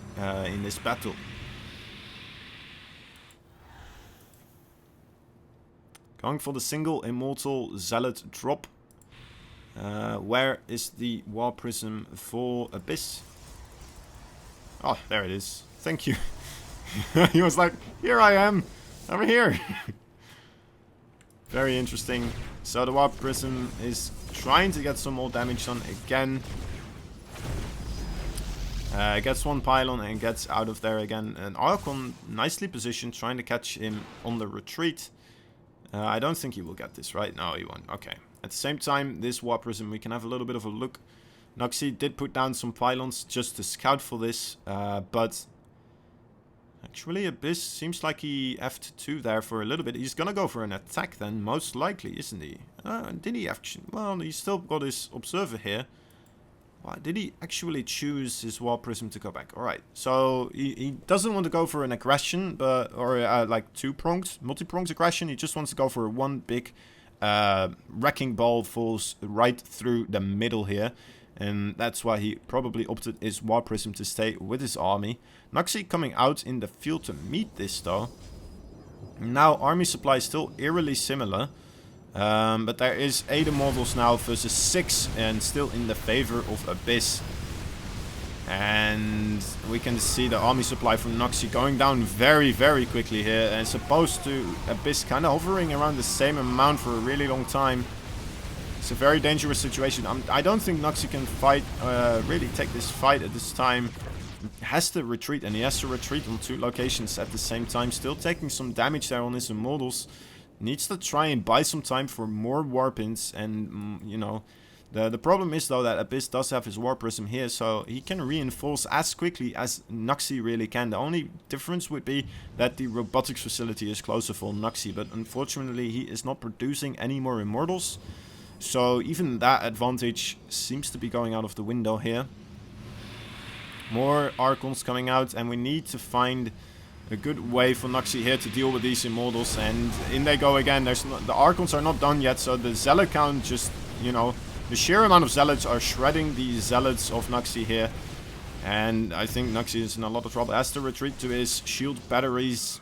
battle. Going for the single Immortal Zealot drop. Where is the War Prism for Abyss? Oh, there it is. Thank you. He was like, here I am. Over here. Very interesting. So the War Prism is trying to get some more damage done again. Gets one pylon and gets out of there again. And Archon nicely positioned, trying to catch him on the retreat. I don't think he will get this, right? No, he won't. Okay. At the same time, this War Prism, we can have a little bit of a look. Naxi did put down some pylons just to scout for this, but actually Abyss seems like he F'd 2 there for a little bit. He's gonna go for an attack then, most likely, isn't he? Did he actually? Well, he's still got his Observer here. Why did he actually choose his War Prism to go back? Alright, so he doesn't want to go for an aggression, but or like two-pronged, multi-pronged aggression. He just wants to go for one big wrecking ball falls right through the middle here. And that's why he probably opted his War Prism to stay with his army. Naxi coming out in the field to meet this though. Now army supply is still eerily similar. But there is 8 Immortals now versus 6 and still in the favor of Abyss. And we can see the army supply from Naxi going down very, very quickly here. As opposed to Abyss kind of hovering around the same amount for a really long time. It's a very dangerous situation. I don't think Naxi can fight, really take this fight at this time. He has to retreat, and he has to retreat on 2 locations at the same time. Still taking some damage there on his Immortals. Needs to try and buy some time for more Warpins, and, you know, the problem is, though, that Abyss does have his War Prism here, so he can reinforce as quickly as Naxi really can. The only difference would be that the robotics facility is closer for Naxi, but unfortunately he is not producing any more Immortals. So even that advantage seems to be going out of the window here. More Archons coming out, and we need to find a good way for Naxi here to deal with these Immortals. And in they go again. The Archons are not done yet, so the Zealot count just, you know, the sheer amount of Zealots are shredding the Zealots of Naxi here. And I think Naxi is in a lot of trouble. Has to retreat to his shield batteries.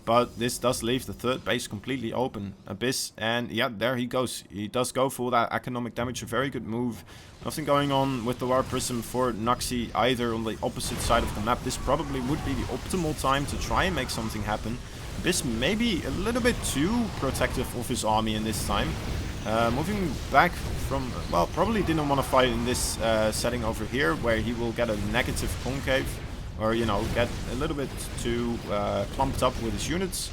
But this does leave the 3rd base completely open. Abyss, and yeah, there he goes. He does go for that economic damage. A very good move. Nothing going on with the War Prism for Naxi either on the opposite side of the map. This probably would be the optimal time to try and make something happen. Abyss maybe a little bit too protective of his army in this time. Moving back from, well, probably didn't want to fight in this setting over here, where he will get a negative concave. Or, you know, get a little bit too clumped up with his units.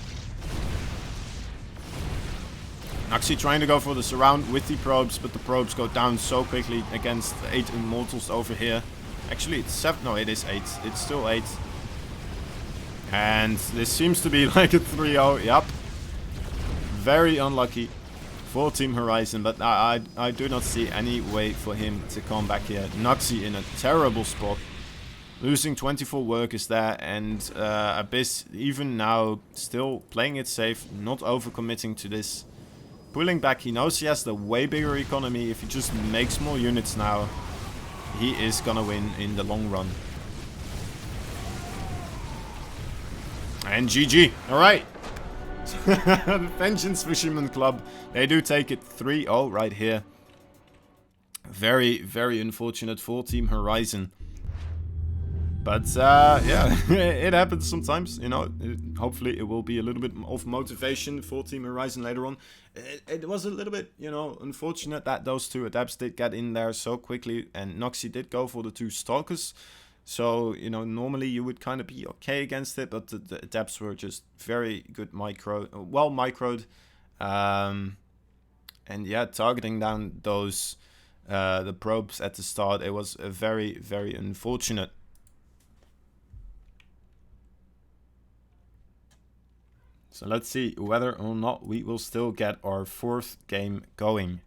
Naxi trying to go for the surround with the probes, but the probes go down so quickly against 8 Immortals over here. Actually, it's 7. No, it is 8. It's still 8. And this seems to be like a 3-0. Yep. Very unlucky for Team Horizon, but I do not see any way for him to come back here. Naxi in a terrible spot. Losing 24 workers there, and Abyss even now still playing it safe, not overcommitting to this. Pulling back, he knows he has the way bigger economy. If he just makes more units now, he is gonna win in the long run. And GG. Alright. The Vengeance Fisherman Club, they do take it 3-0 right here. Very, very unfortunate for Team Horizon. But, yeah, it happens sometimes, you know. Hopefully it will be a little bit of motivation for Team Horizon later on. It was a little bit, you know, unfortunate that those 2 adapts did get in there so quickly. And Naxi did go for the 2 Stalkers. So, you know, normally you would kind of be okay against it. But the adapts were just very good well microed. And, yeah, targeting down those, the probes at the start, it was very, very unfortunate. So let's see whether or not we will still get our 4th game going.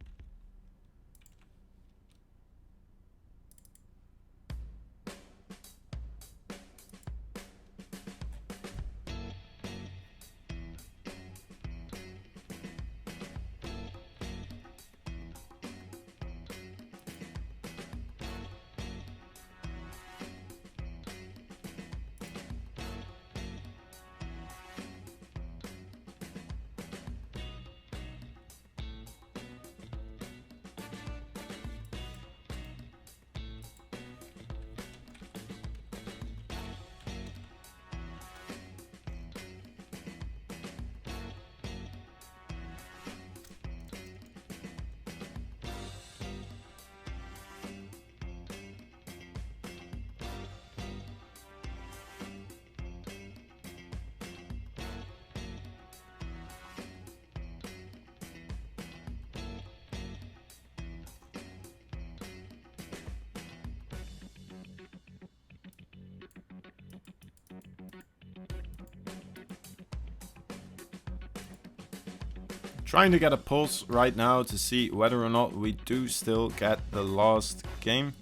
Trying to get a pulse right now to see whether or not we do still get the last game.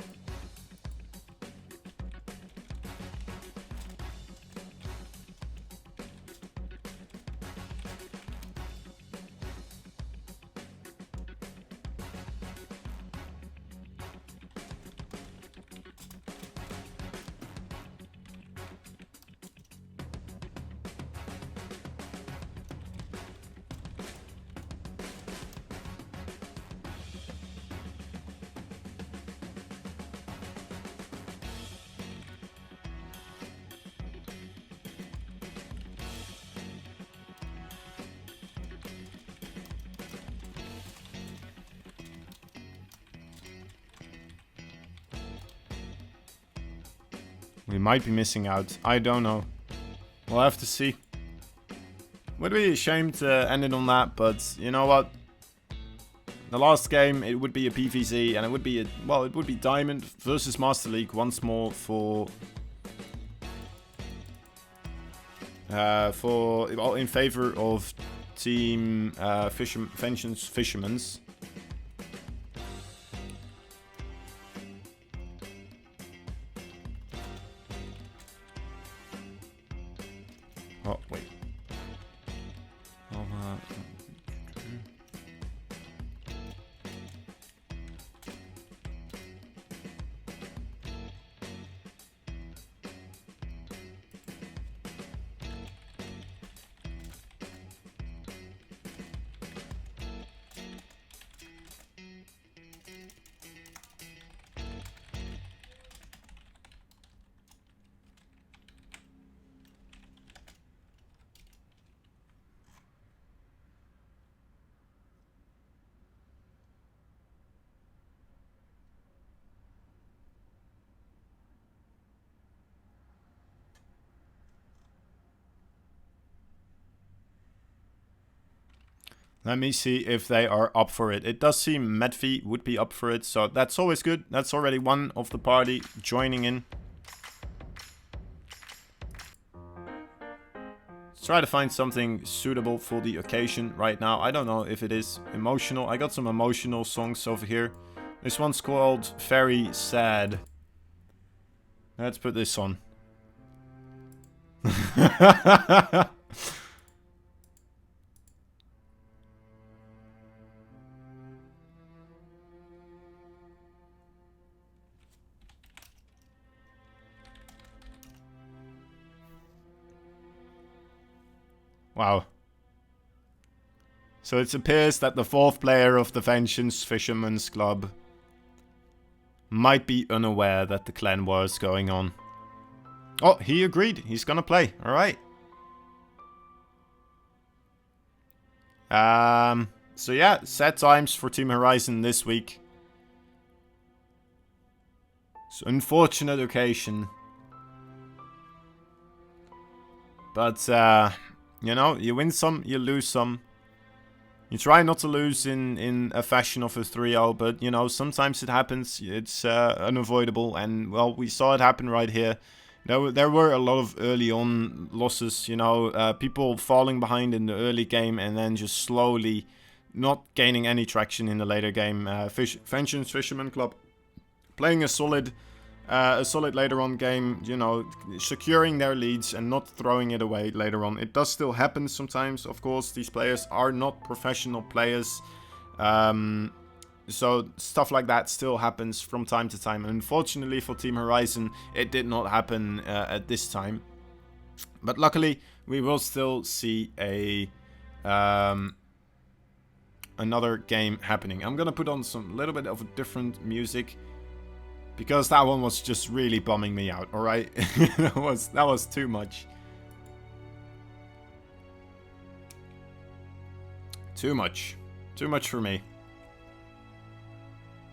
We might be missing out. I don't know. We'll have to see. Would be a shame to end it on that, but you know what? The last game, it would be a PvZ, and it would be a, well, it would be Diamond versus Master League once more for well, in favor of Team Vengeance Fishermen's. Oh, wait. Let me see if they are up for it. It does seem Medvi would be up for it, so that's always good. That's already one of the party joining in. Let's try to find something suitable for the occasion right now. I don't know if it is emotional. I got some emotional songs over here. This one's called Very Sad. Let's put this on. Wow. So it appears that the fourth player of the Vengeance Fisherman's Club might be unaware that the clan war is going on. Oh, he agreed. He's gonna play. Alright. So yeah, sad times for Team Horizon this week. It's an unfortunate occasion. But, you know, you win some, you lose some. You try not to lose in a fashion of a 3-0, but, you know, sometimes it happens. It's unavoidable, and, well, we saw it happen right here. There were a lot of early on losses, you know, people falling behind in the early game and then just slowly not gaining any traction in the later game. Vengeance Fisherman Club playing a solid later on game, you know, securing their leads and not throwing it away later on. It does still happen sometimes, of course. These players are not professional players. So stuff like that still happens from time to time. Unfortunately for Team Horizon, it did not happen at this time. But luckily, we will still see a another game happening. I'm gonna put on some little bit of a different music, because that one was just really bumming me out, alright? that was too much. Too much. Too much for me.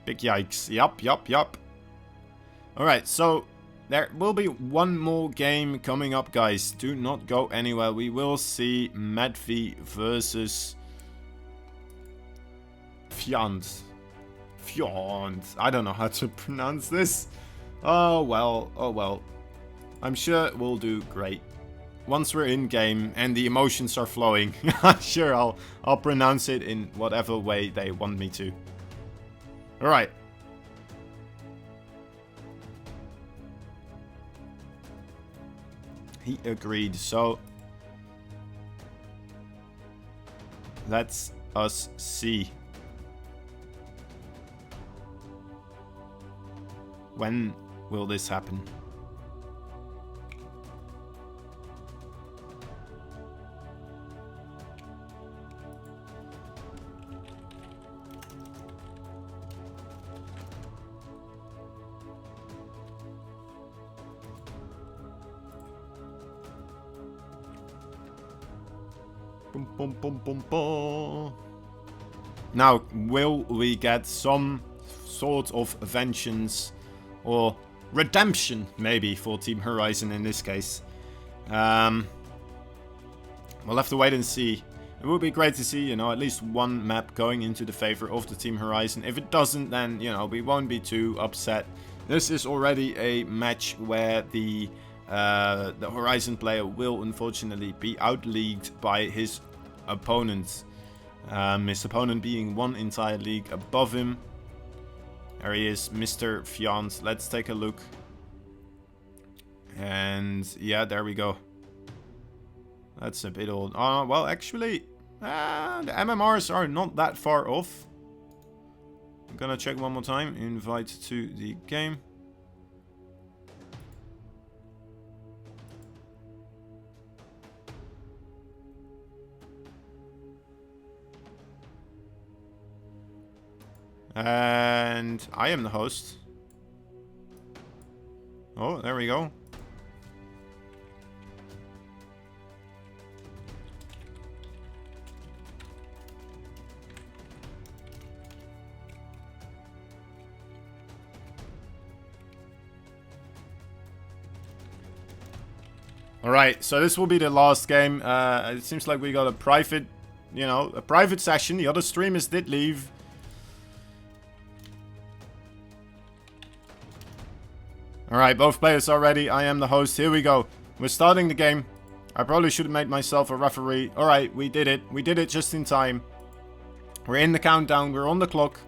Big yikes. Yup. Alright, so there will be one more game coming up, guys. Do not go anywhere. We will see Medvi versus Fjand. I don't know how to pronounce this. Oh well. I'm sure we'll do great. once we're in game and the emotions are flowing, sure, I'll pronounce it in whatever way they want me to. All right. He agreed, so let's us see. When will this happen? Boom, boom, boom, boom, boom. Now, will we get some sort of vengeance or redemption, maybe, for Team Horizon in this case? We'll have to wait and see. It would be great to see, you know, at least one map going into the favor of the Team Horizon. If it doesn't, then, you know, we won't be too upset. This is already a match where the Horizon player will unfortunately be outleagued by his opponent. His opponent being one entire league above him. There he is, Mr. Fiant. Let's take a look. And yeah, there we go. That's a bit old. Well, actually, the MMRs are not that far off. I'm gonna check one more time. Invite to the game. And I am the host. Oh, there we go. Alright, so this will be the last game. It seems like we got a private, you know, a private session. The other streamers did leave. Alright, both players are ready. I am the host. Here we go. We're starting the game. I probably should have made myself a referee. Alright, we did it. We did it just in time. We're in the countdown. We're on the clock.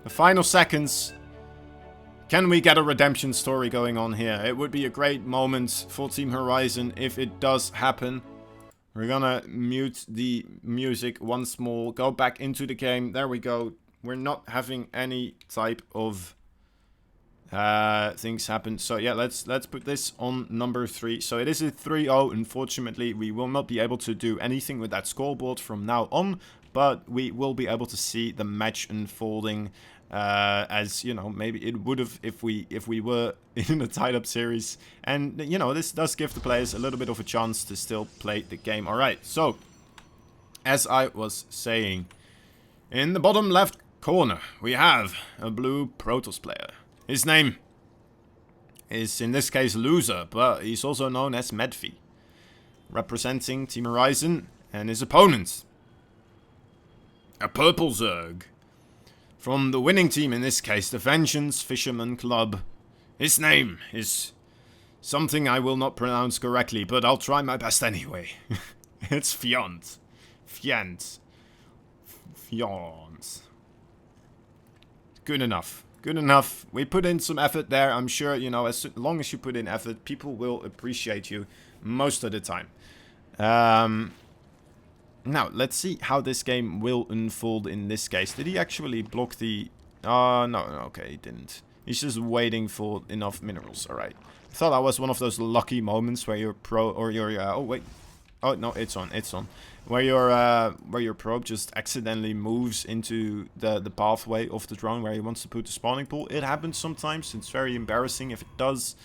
The final seconds. Can we get a redemption story going on here? It would be a great moment for Team Horizon if it does happen. We're gonna mute the music once more. Go back into the game. There we go. We're not having any type of things happen. So yeah, let's put this on number 3. So it is a 3-0. Unfortunately, we will not be able to do anything with that scoreboard from now on, but we will be able to see the match unfolding as, you know, maybe it would have if we were in a tied up series. And, you know, this does give the players a little bit of a chance to still play the game. All right, so as I was saying, in the bottom left corner we have a blue Protoss player. His name is, in this case, Loser, but he's also known as Medvi, representing Team Horizon, and his opponent, a purple Zerg, from the winning team, in this case, the Vengeance Fisherman Club. His name is something I will not pronounce correctly, but I'll try my best anyway. It's Fiant. Fiant. Fiant. Good enough. Good enough. We put in some effort there. I'm sure, you know, as long as you put in effort, people will appreciate you most of the time. Now, let's see how this game will unfold in this case. Did he actually block the... no, okay, he didn't. He's just waiting for enough minerals. Alright. I thought that was one of those lucky moments where your pro... Or your... oh, wait. Oh, no, it's on. It's on. Where your probe just accidentally moves into the pathway of the drone where he wants to put the spawning pool. It happens sometimes. It's very embarrassing if it does.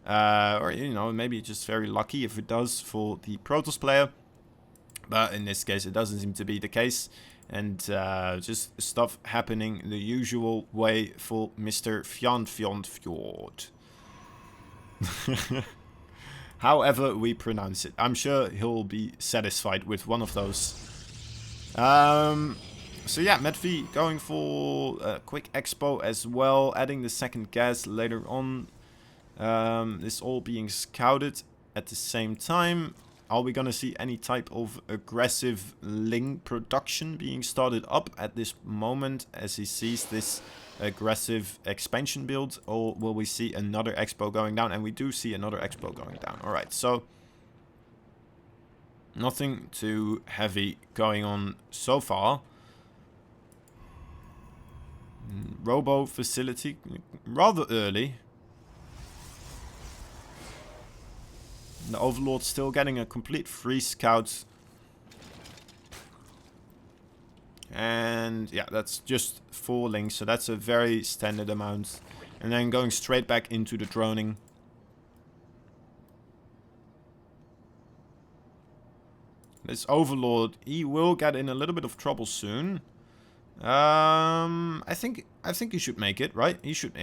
Or, you know, maybe it's just very lucky if it does for the Protoss player. But in this case, it doesn't seem to be the case. And just stuff happening the usual way for Mr. Fjord. However we pronounce it. I'm sure he'll be satisfied with one of those. So yeah, Medvi going for a quick expo as well. Adding the second gas later on. This all being scouted at the same time. Are we gonna see any type of aggressive Ling production being started up at this moment as he sees this aggressive expansion build, or will we see another expo going down? And we do see another expo going down. All right, so nothing too heavy going on so far. Robo facility rather early. The Overlord still getting a complete free scout. And yeah, that's just 4 links, so that's a very standard amount. And then going straight back into the droning. This Overlord, he will get in a little bit of trouble soon. I think he should make it, right? He should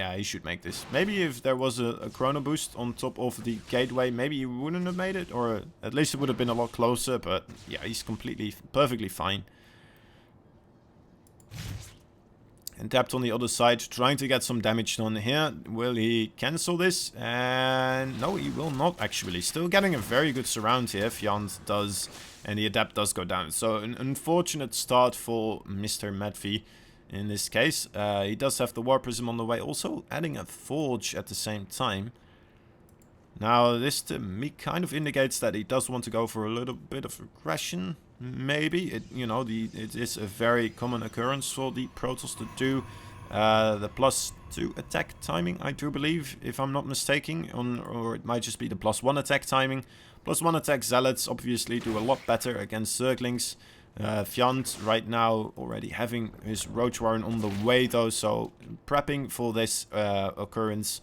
make this. Maybe if there was a chrono boost on top of the gateway, maybe he wouldn't have made it, or at least it would have been a lot closer. But yeah, he's perfectly fine. And tapped on the other side, trying to get some damage done here. Will he cancel this? And no, he will not actually. Still getting a very good surround here. Fjand does, and the Adept does go down. So an unfortunate start for Mr. Medvi in this case. He does have the War Prism on the way, also adding a Forge at the same time. Now this to me kind of indicates that he does want to go for a little bit of aggression. Maybe it is a very common occurrence for the Protoss to do the +2 attack timing, I do believe, if I'm not mistaken, or it might just be the +1 attack timing. +1 attack Zealots obviously do a lot better against Zerglings. Fjand right now already having his Roach Warren on the way though, so prepping for this occurrence,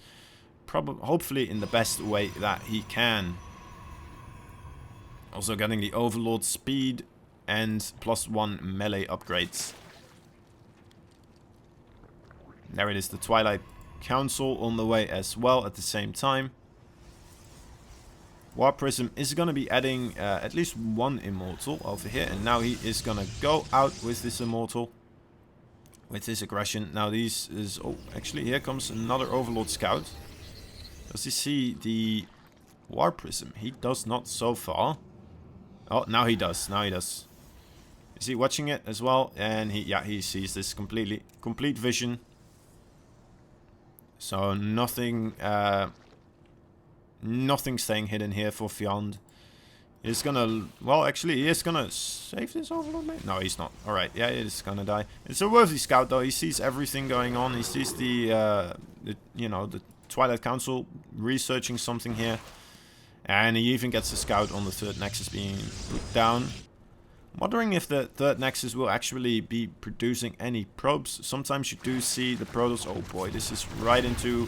hopefully in the best way that he can. Also getting the Overlord speed and +1 melee upgrades. There it is, the Twilight Council on the way as well at the same time. War Prism is going to be adding at least 1 Immortal over here. And now he is going to go out with this Immortal. With his aggression. Now these is... Oh, actually here comes another Overlord Scout. Does he see the War Prism? He does not so far. Oh, now he does. Now he does. Is he watching it as well? And he sees this complete vision. So nothing staying hidden here for Fjand. He's gonna, well, actually, he is gonna save this Overlord, mate? No, he's not. Alright, yeah, he's gonna die. It's a worthy scout, though. He sees everything going on. He sees the Twilight Council researching something here. And he even gets the scout on the 3rd Nexus being put down. I'm wondering if the 3rd Nexus will actually be producing any probes. Sometimes you do see the Protoss. Oh boy, this is right into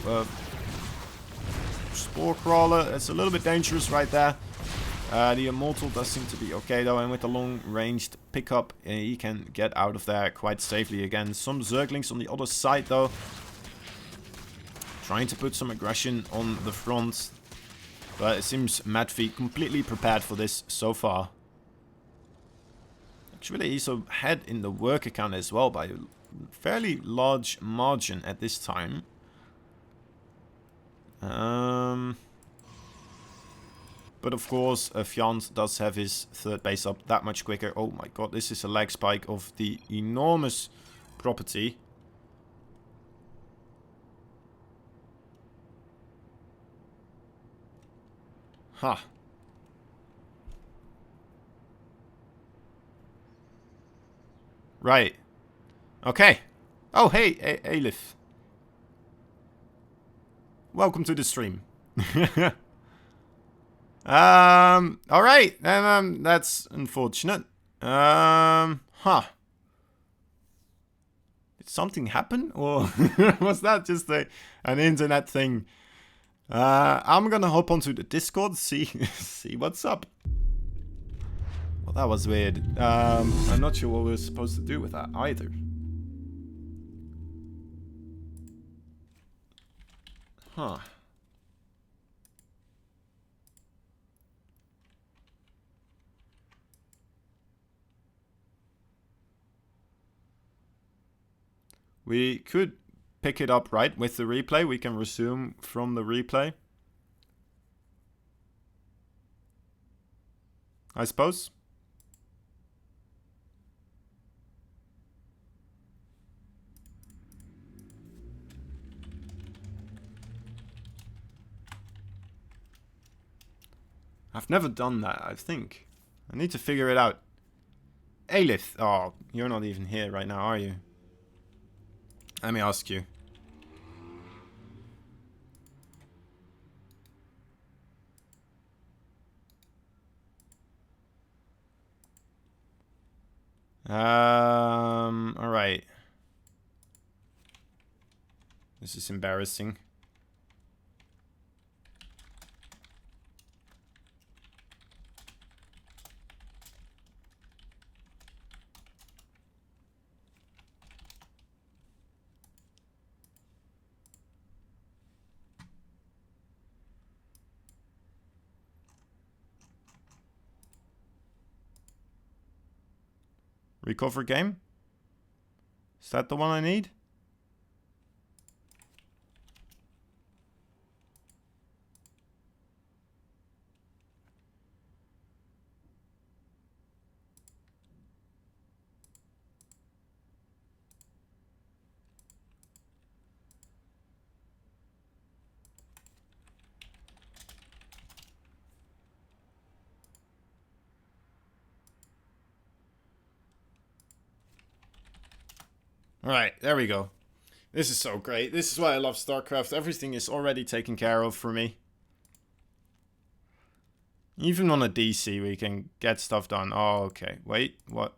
Spore Crawler. It's a little bit dangerous right there. The Immortal does seem to be okay though, and with the long-ranged pickup, he can get out of there quite safely again. Some Zerglings on the other side though, trying to put some aggression on the front. But it seems Medvi completely prepared for this so far. Actually, he's ahead in the work account as well by a fairly large margin at this time. But of course, Fjand does have his 3rd base up that much quicker. Oh my god, this is a lag spike of the enormous property. Huh. Right. Okay. Oh, hey, Alif. Welcome to the stream. Alright. That's unfortunate. Huh. Did something happen? Or was that just an internet thing? I'm gonna hop onto the Discord, see what's up. Well, that was weird. I'm not sure what we're supposed to do with that either. Huh. We could pick it up, right, with the replay. We can resume from the replay. I suppose. I've never done that, I think. I need to figure it out. Alith. Oh, you're not even here right now, are you? Let me ask you. Alright. This is embarrassing. Recover game? Is that the one I need? Alright, there we go. This is so great. This is why I love Starcraft. Everything is already taken care of for me. Even on a DC we can get stuff done. Oh, okay. Wait, what?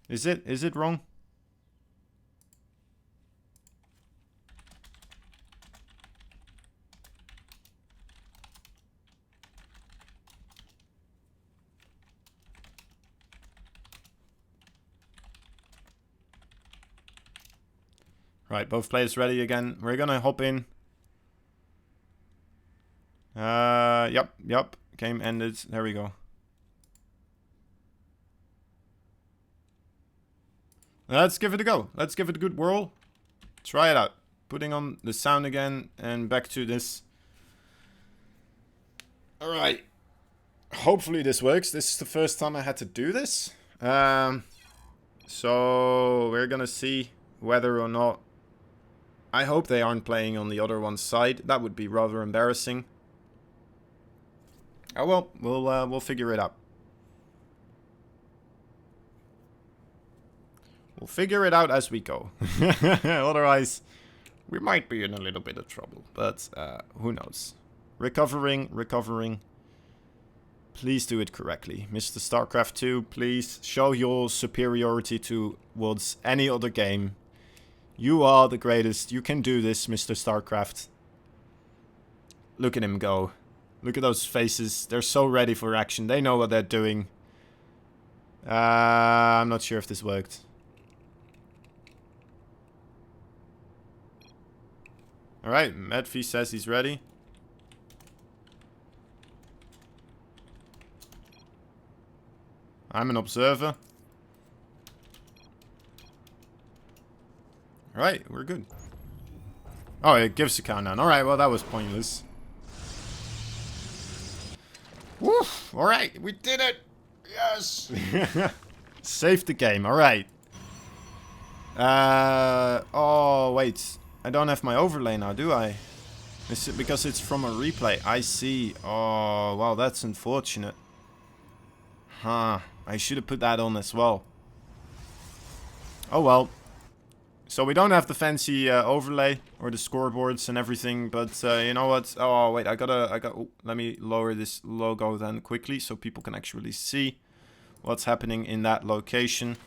Is it wrong? Right, both players ready again. We're gonna hop in. Yep. Game ended. There we go. Let's give it a go. Let's give it a good whirl. Try it out. Putting on the sound again and back to this. Alright. Hopefully this works. This is the first time I had to do this. So we're gonna see whether or not. I hope they aren't playing on the other one's side. That would be rather embarrassing. Oh well, we'll figure it out. We'll figure it out as we go. Otherwise, we might be in a little bit of trouble. But who knows? Recovering. Please do it correctly. Mr. Starcraft 2, please show your superiority towards any other game. You are the greatest. You can do this, Mr. Starcraft. Look at him go. Look at those faces. They're so ready for action. They know what they're doing. I'm not sure if this worked. Alright, Medfi says he's ready. I'm an observer. Alright, we're good. Oh, it gives a countdown. Alright, well that was pointless. Woof! Alright, we did it! Yes! Saved the game, alright. Oh, wait. I don't have my overlay now, do I? Is it because it's from a replay? I see. Oh, wow, that's unfortunate. Huh. I should have put that on as well. Oh well. So we don't have the fancy overlay or the scoreboards and everything, but you know what? Oh wait, oh, let me lower this logo then quickly so people can actually see what's happening in that location.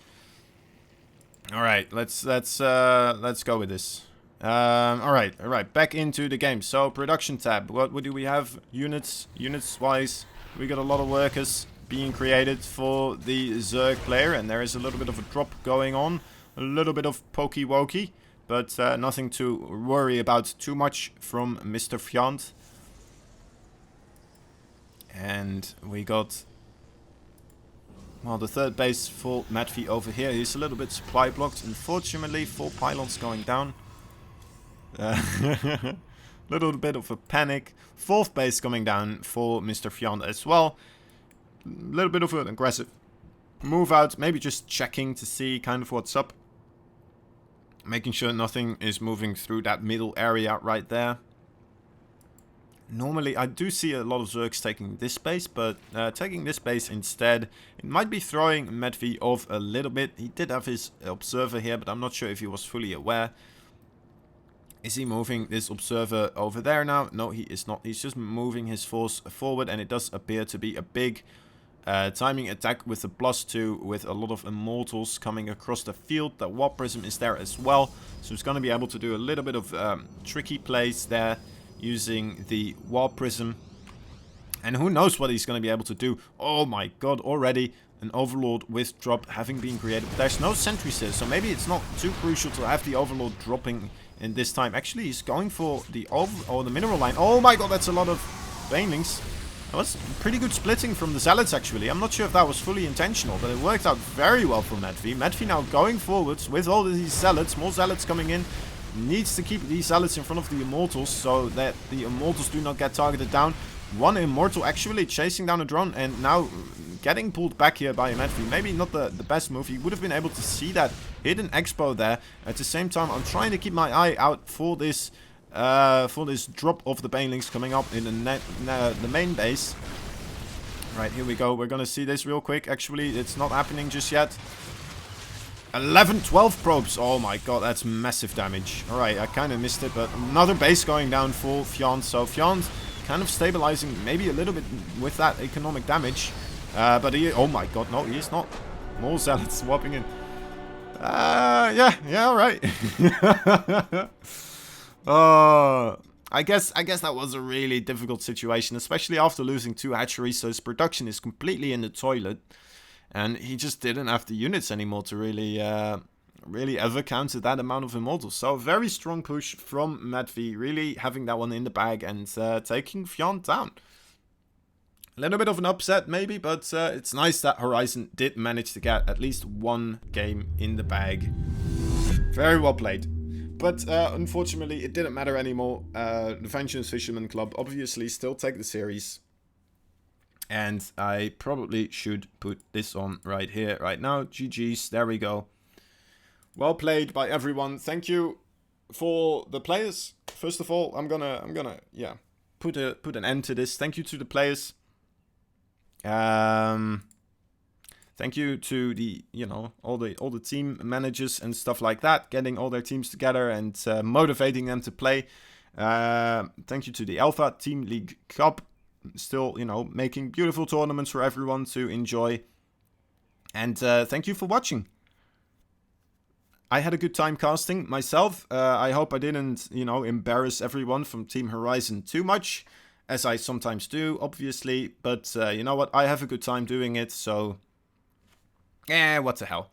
All right, let's go with this. All right, back into the game. So production tab. What do we have? Units wise, we got a lot of workers being created for the Zerg player, and there is a little bit of a drop going on. A little bit of pokey wokey, but nothing to worry about too much from Mr. Fjand. And we got, well, the third base for Medfi over here. He's a little bit supply blocked. Unfortunately, 4 pylons going down. Little bit of a panic. 4th base coming down for Mr. Fjand as well. Little bit of an aggressive move out. Maybe just checking to see kind of what's up. Making sure nothing is moving through that middle area right there. Normally, I do see a lot of Zergs taking this base, but taking this base instead, it might be throwing Medvi off a little bit. He did have his observer here, but I'm not sure if he was fully aware. Is he moving this observer over there now? No, he is not. He's just moving his force forward, and it does appear to be a big timing attack with a +2 with a lot of immortals coming across the field. The Warp Prism is there as well, so he's going to be able to do a little bit of tricky plays there, using the Warp Prism. And who knows what he's going to be able to do. Oh my god, already an Overlord with drop having been created. But there's no sentries here, so maybe it's not too crucial to have the Overlord dropping in this time. Actually, he's going for the the mineral line. Oh my god, that's a lot of Banelings. That was pretty good splitting from the Zealots, actually. I'm not sure if that was fully intentional, but it worked out very well for Medvi. Medvi now going forwards with all of these Zealots. More Zealots coming in. Needs to keep these Zealots in front of the Immortals so that the Immortals do not get targeted down. One Immortal actually chasing down a drone and now getting pulled back here by Medvi. Maybe not the best move. He would have been able to see that hidden expo there. At the same time, I'm trying to keep my eye out for this drop of the Banelings coming up in the main base. Right, here we go. We're gonna see this real quick. Actually, it's not happening just yet. 11, 12 probes. Oh my god, that's massive damage. Alright, I kind of missed it, but another base going down for Fjand. So Fjand kind of stabilizing maybe a little bit with that economic damage. But he... Oh my god, no, he's not. More Zealots swapping in. Yeah, alright. I guess that was a really difficult situation, especially after losing 2 hatcheries, so his production is completely in the toilet. And he just didn't have the units anymore to really ever counter that amount of Immortals. So a very strong push from Medvi, really having that one in the bag and taking Fjand down. A little bit of an upset maybe, but it's nice that Horizon did manage to get at least one game in the bag. Very well played. But unfortunately, it didn't matter anymore. The Vengeance Fisherman Club obviously still take the series. And I probably should put this on right here, right now. GG's, there we go. Well played by everyone. Thank you for the players. First of all, I'm gonna yeah, put an end to this. Thank you to the players. Thank you to the, you know, all the team managers and stuff like that, getting all their teams together and motivating them to play. Thank you to the Alpha Team League Cup. Still, you know, making beautiful tournaments for everyone to enjoy. And thank you for watching. I had a good time casting myself. I hope I didn't, you know, embarrass everyone from Team Horizon too much, as I sometimes do, obviously. But you know what? I have a good time doing it, so... what the hell.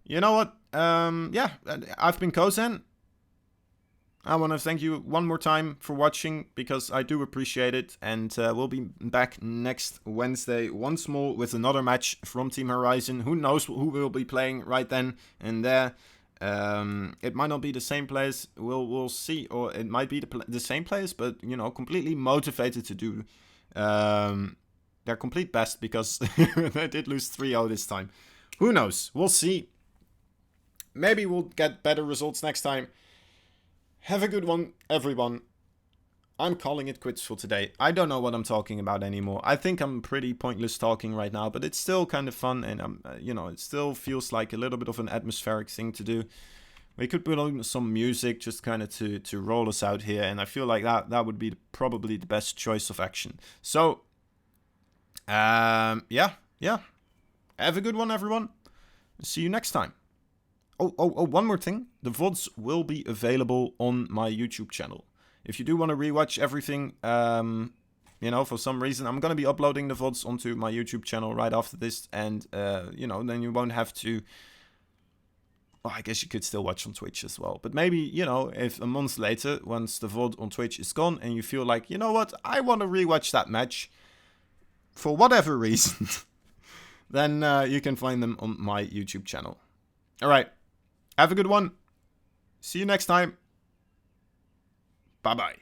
You know what? Yeah, I've been Kozan. I want to thank you one more time for watching, because I do appreciate it. And we'll be back next Wednesday once more with another match from Team Horizon. Who knows who will be playing right then and there. It might not be the same players. We'll see. Or it might be the same players, but, you know, completely motivated to do their complete best, because they did lose 3-0 this time. Who knows? We'll see. Maybe we'll get better results next time. Have a good one, everyone. I'm calling it quits for today. I don't know what I'm talking about anymore. I think I'm pretty pointless talking right now, but it's still kind of fun, and you know, it still feels like a little bit of an atmospheric thing to do. We could put on some music just kind of to roll us out here, and I feel like that would be probably the best choice of action. So, yeah. Have a good one, everyone. See you next time. Oh, one more thing. The VODs will be available on my YouTube channel. If you do want to rewatch everything, you know, for some reason, I'm going to be uploading the VODs onto my YouTube channel right after this. And, you know, then you won't have to... Well, I guess you could still watch on Twitch as well. But maybe, you know, if a month later, once the VOD on Twitch is gone, and you feel like, you know what, I want to rewatch that match, for whatever reason, then you can find them on my YouTube channel. All right. Have a good one. See you next time. Bye-bye.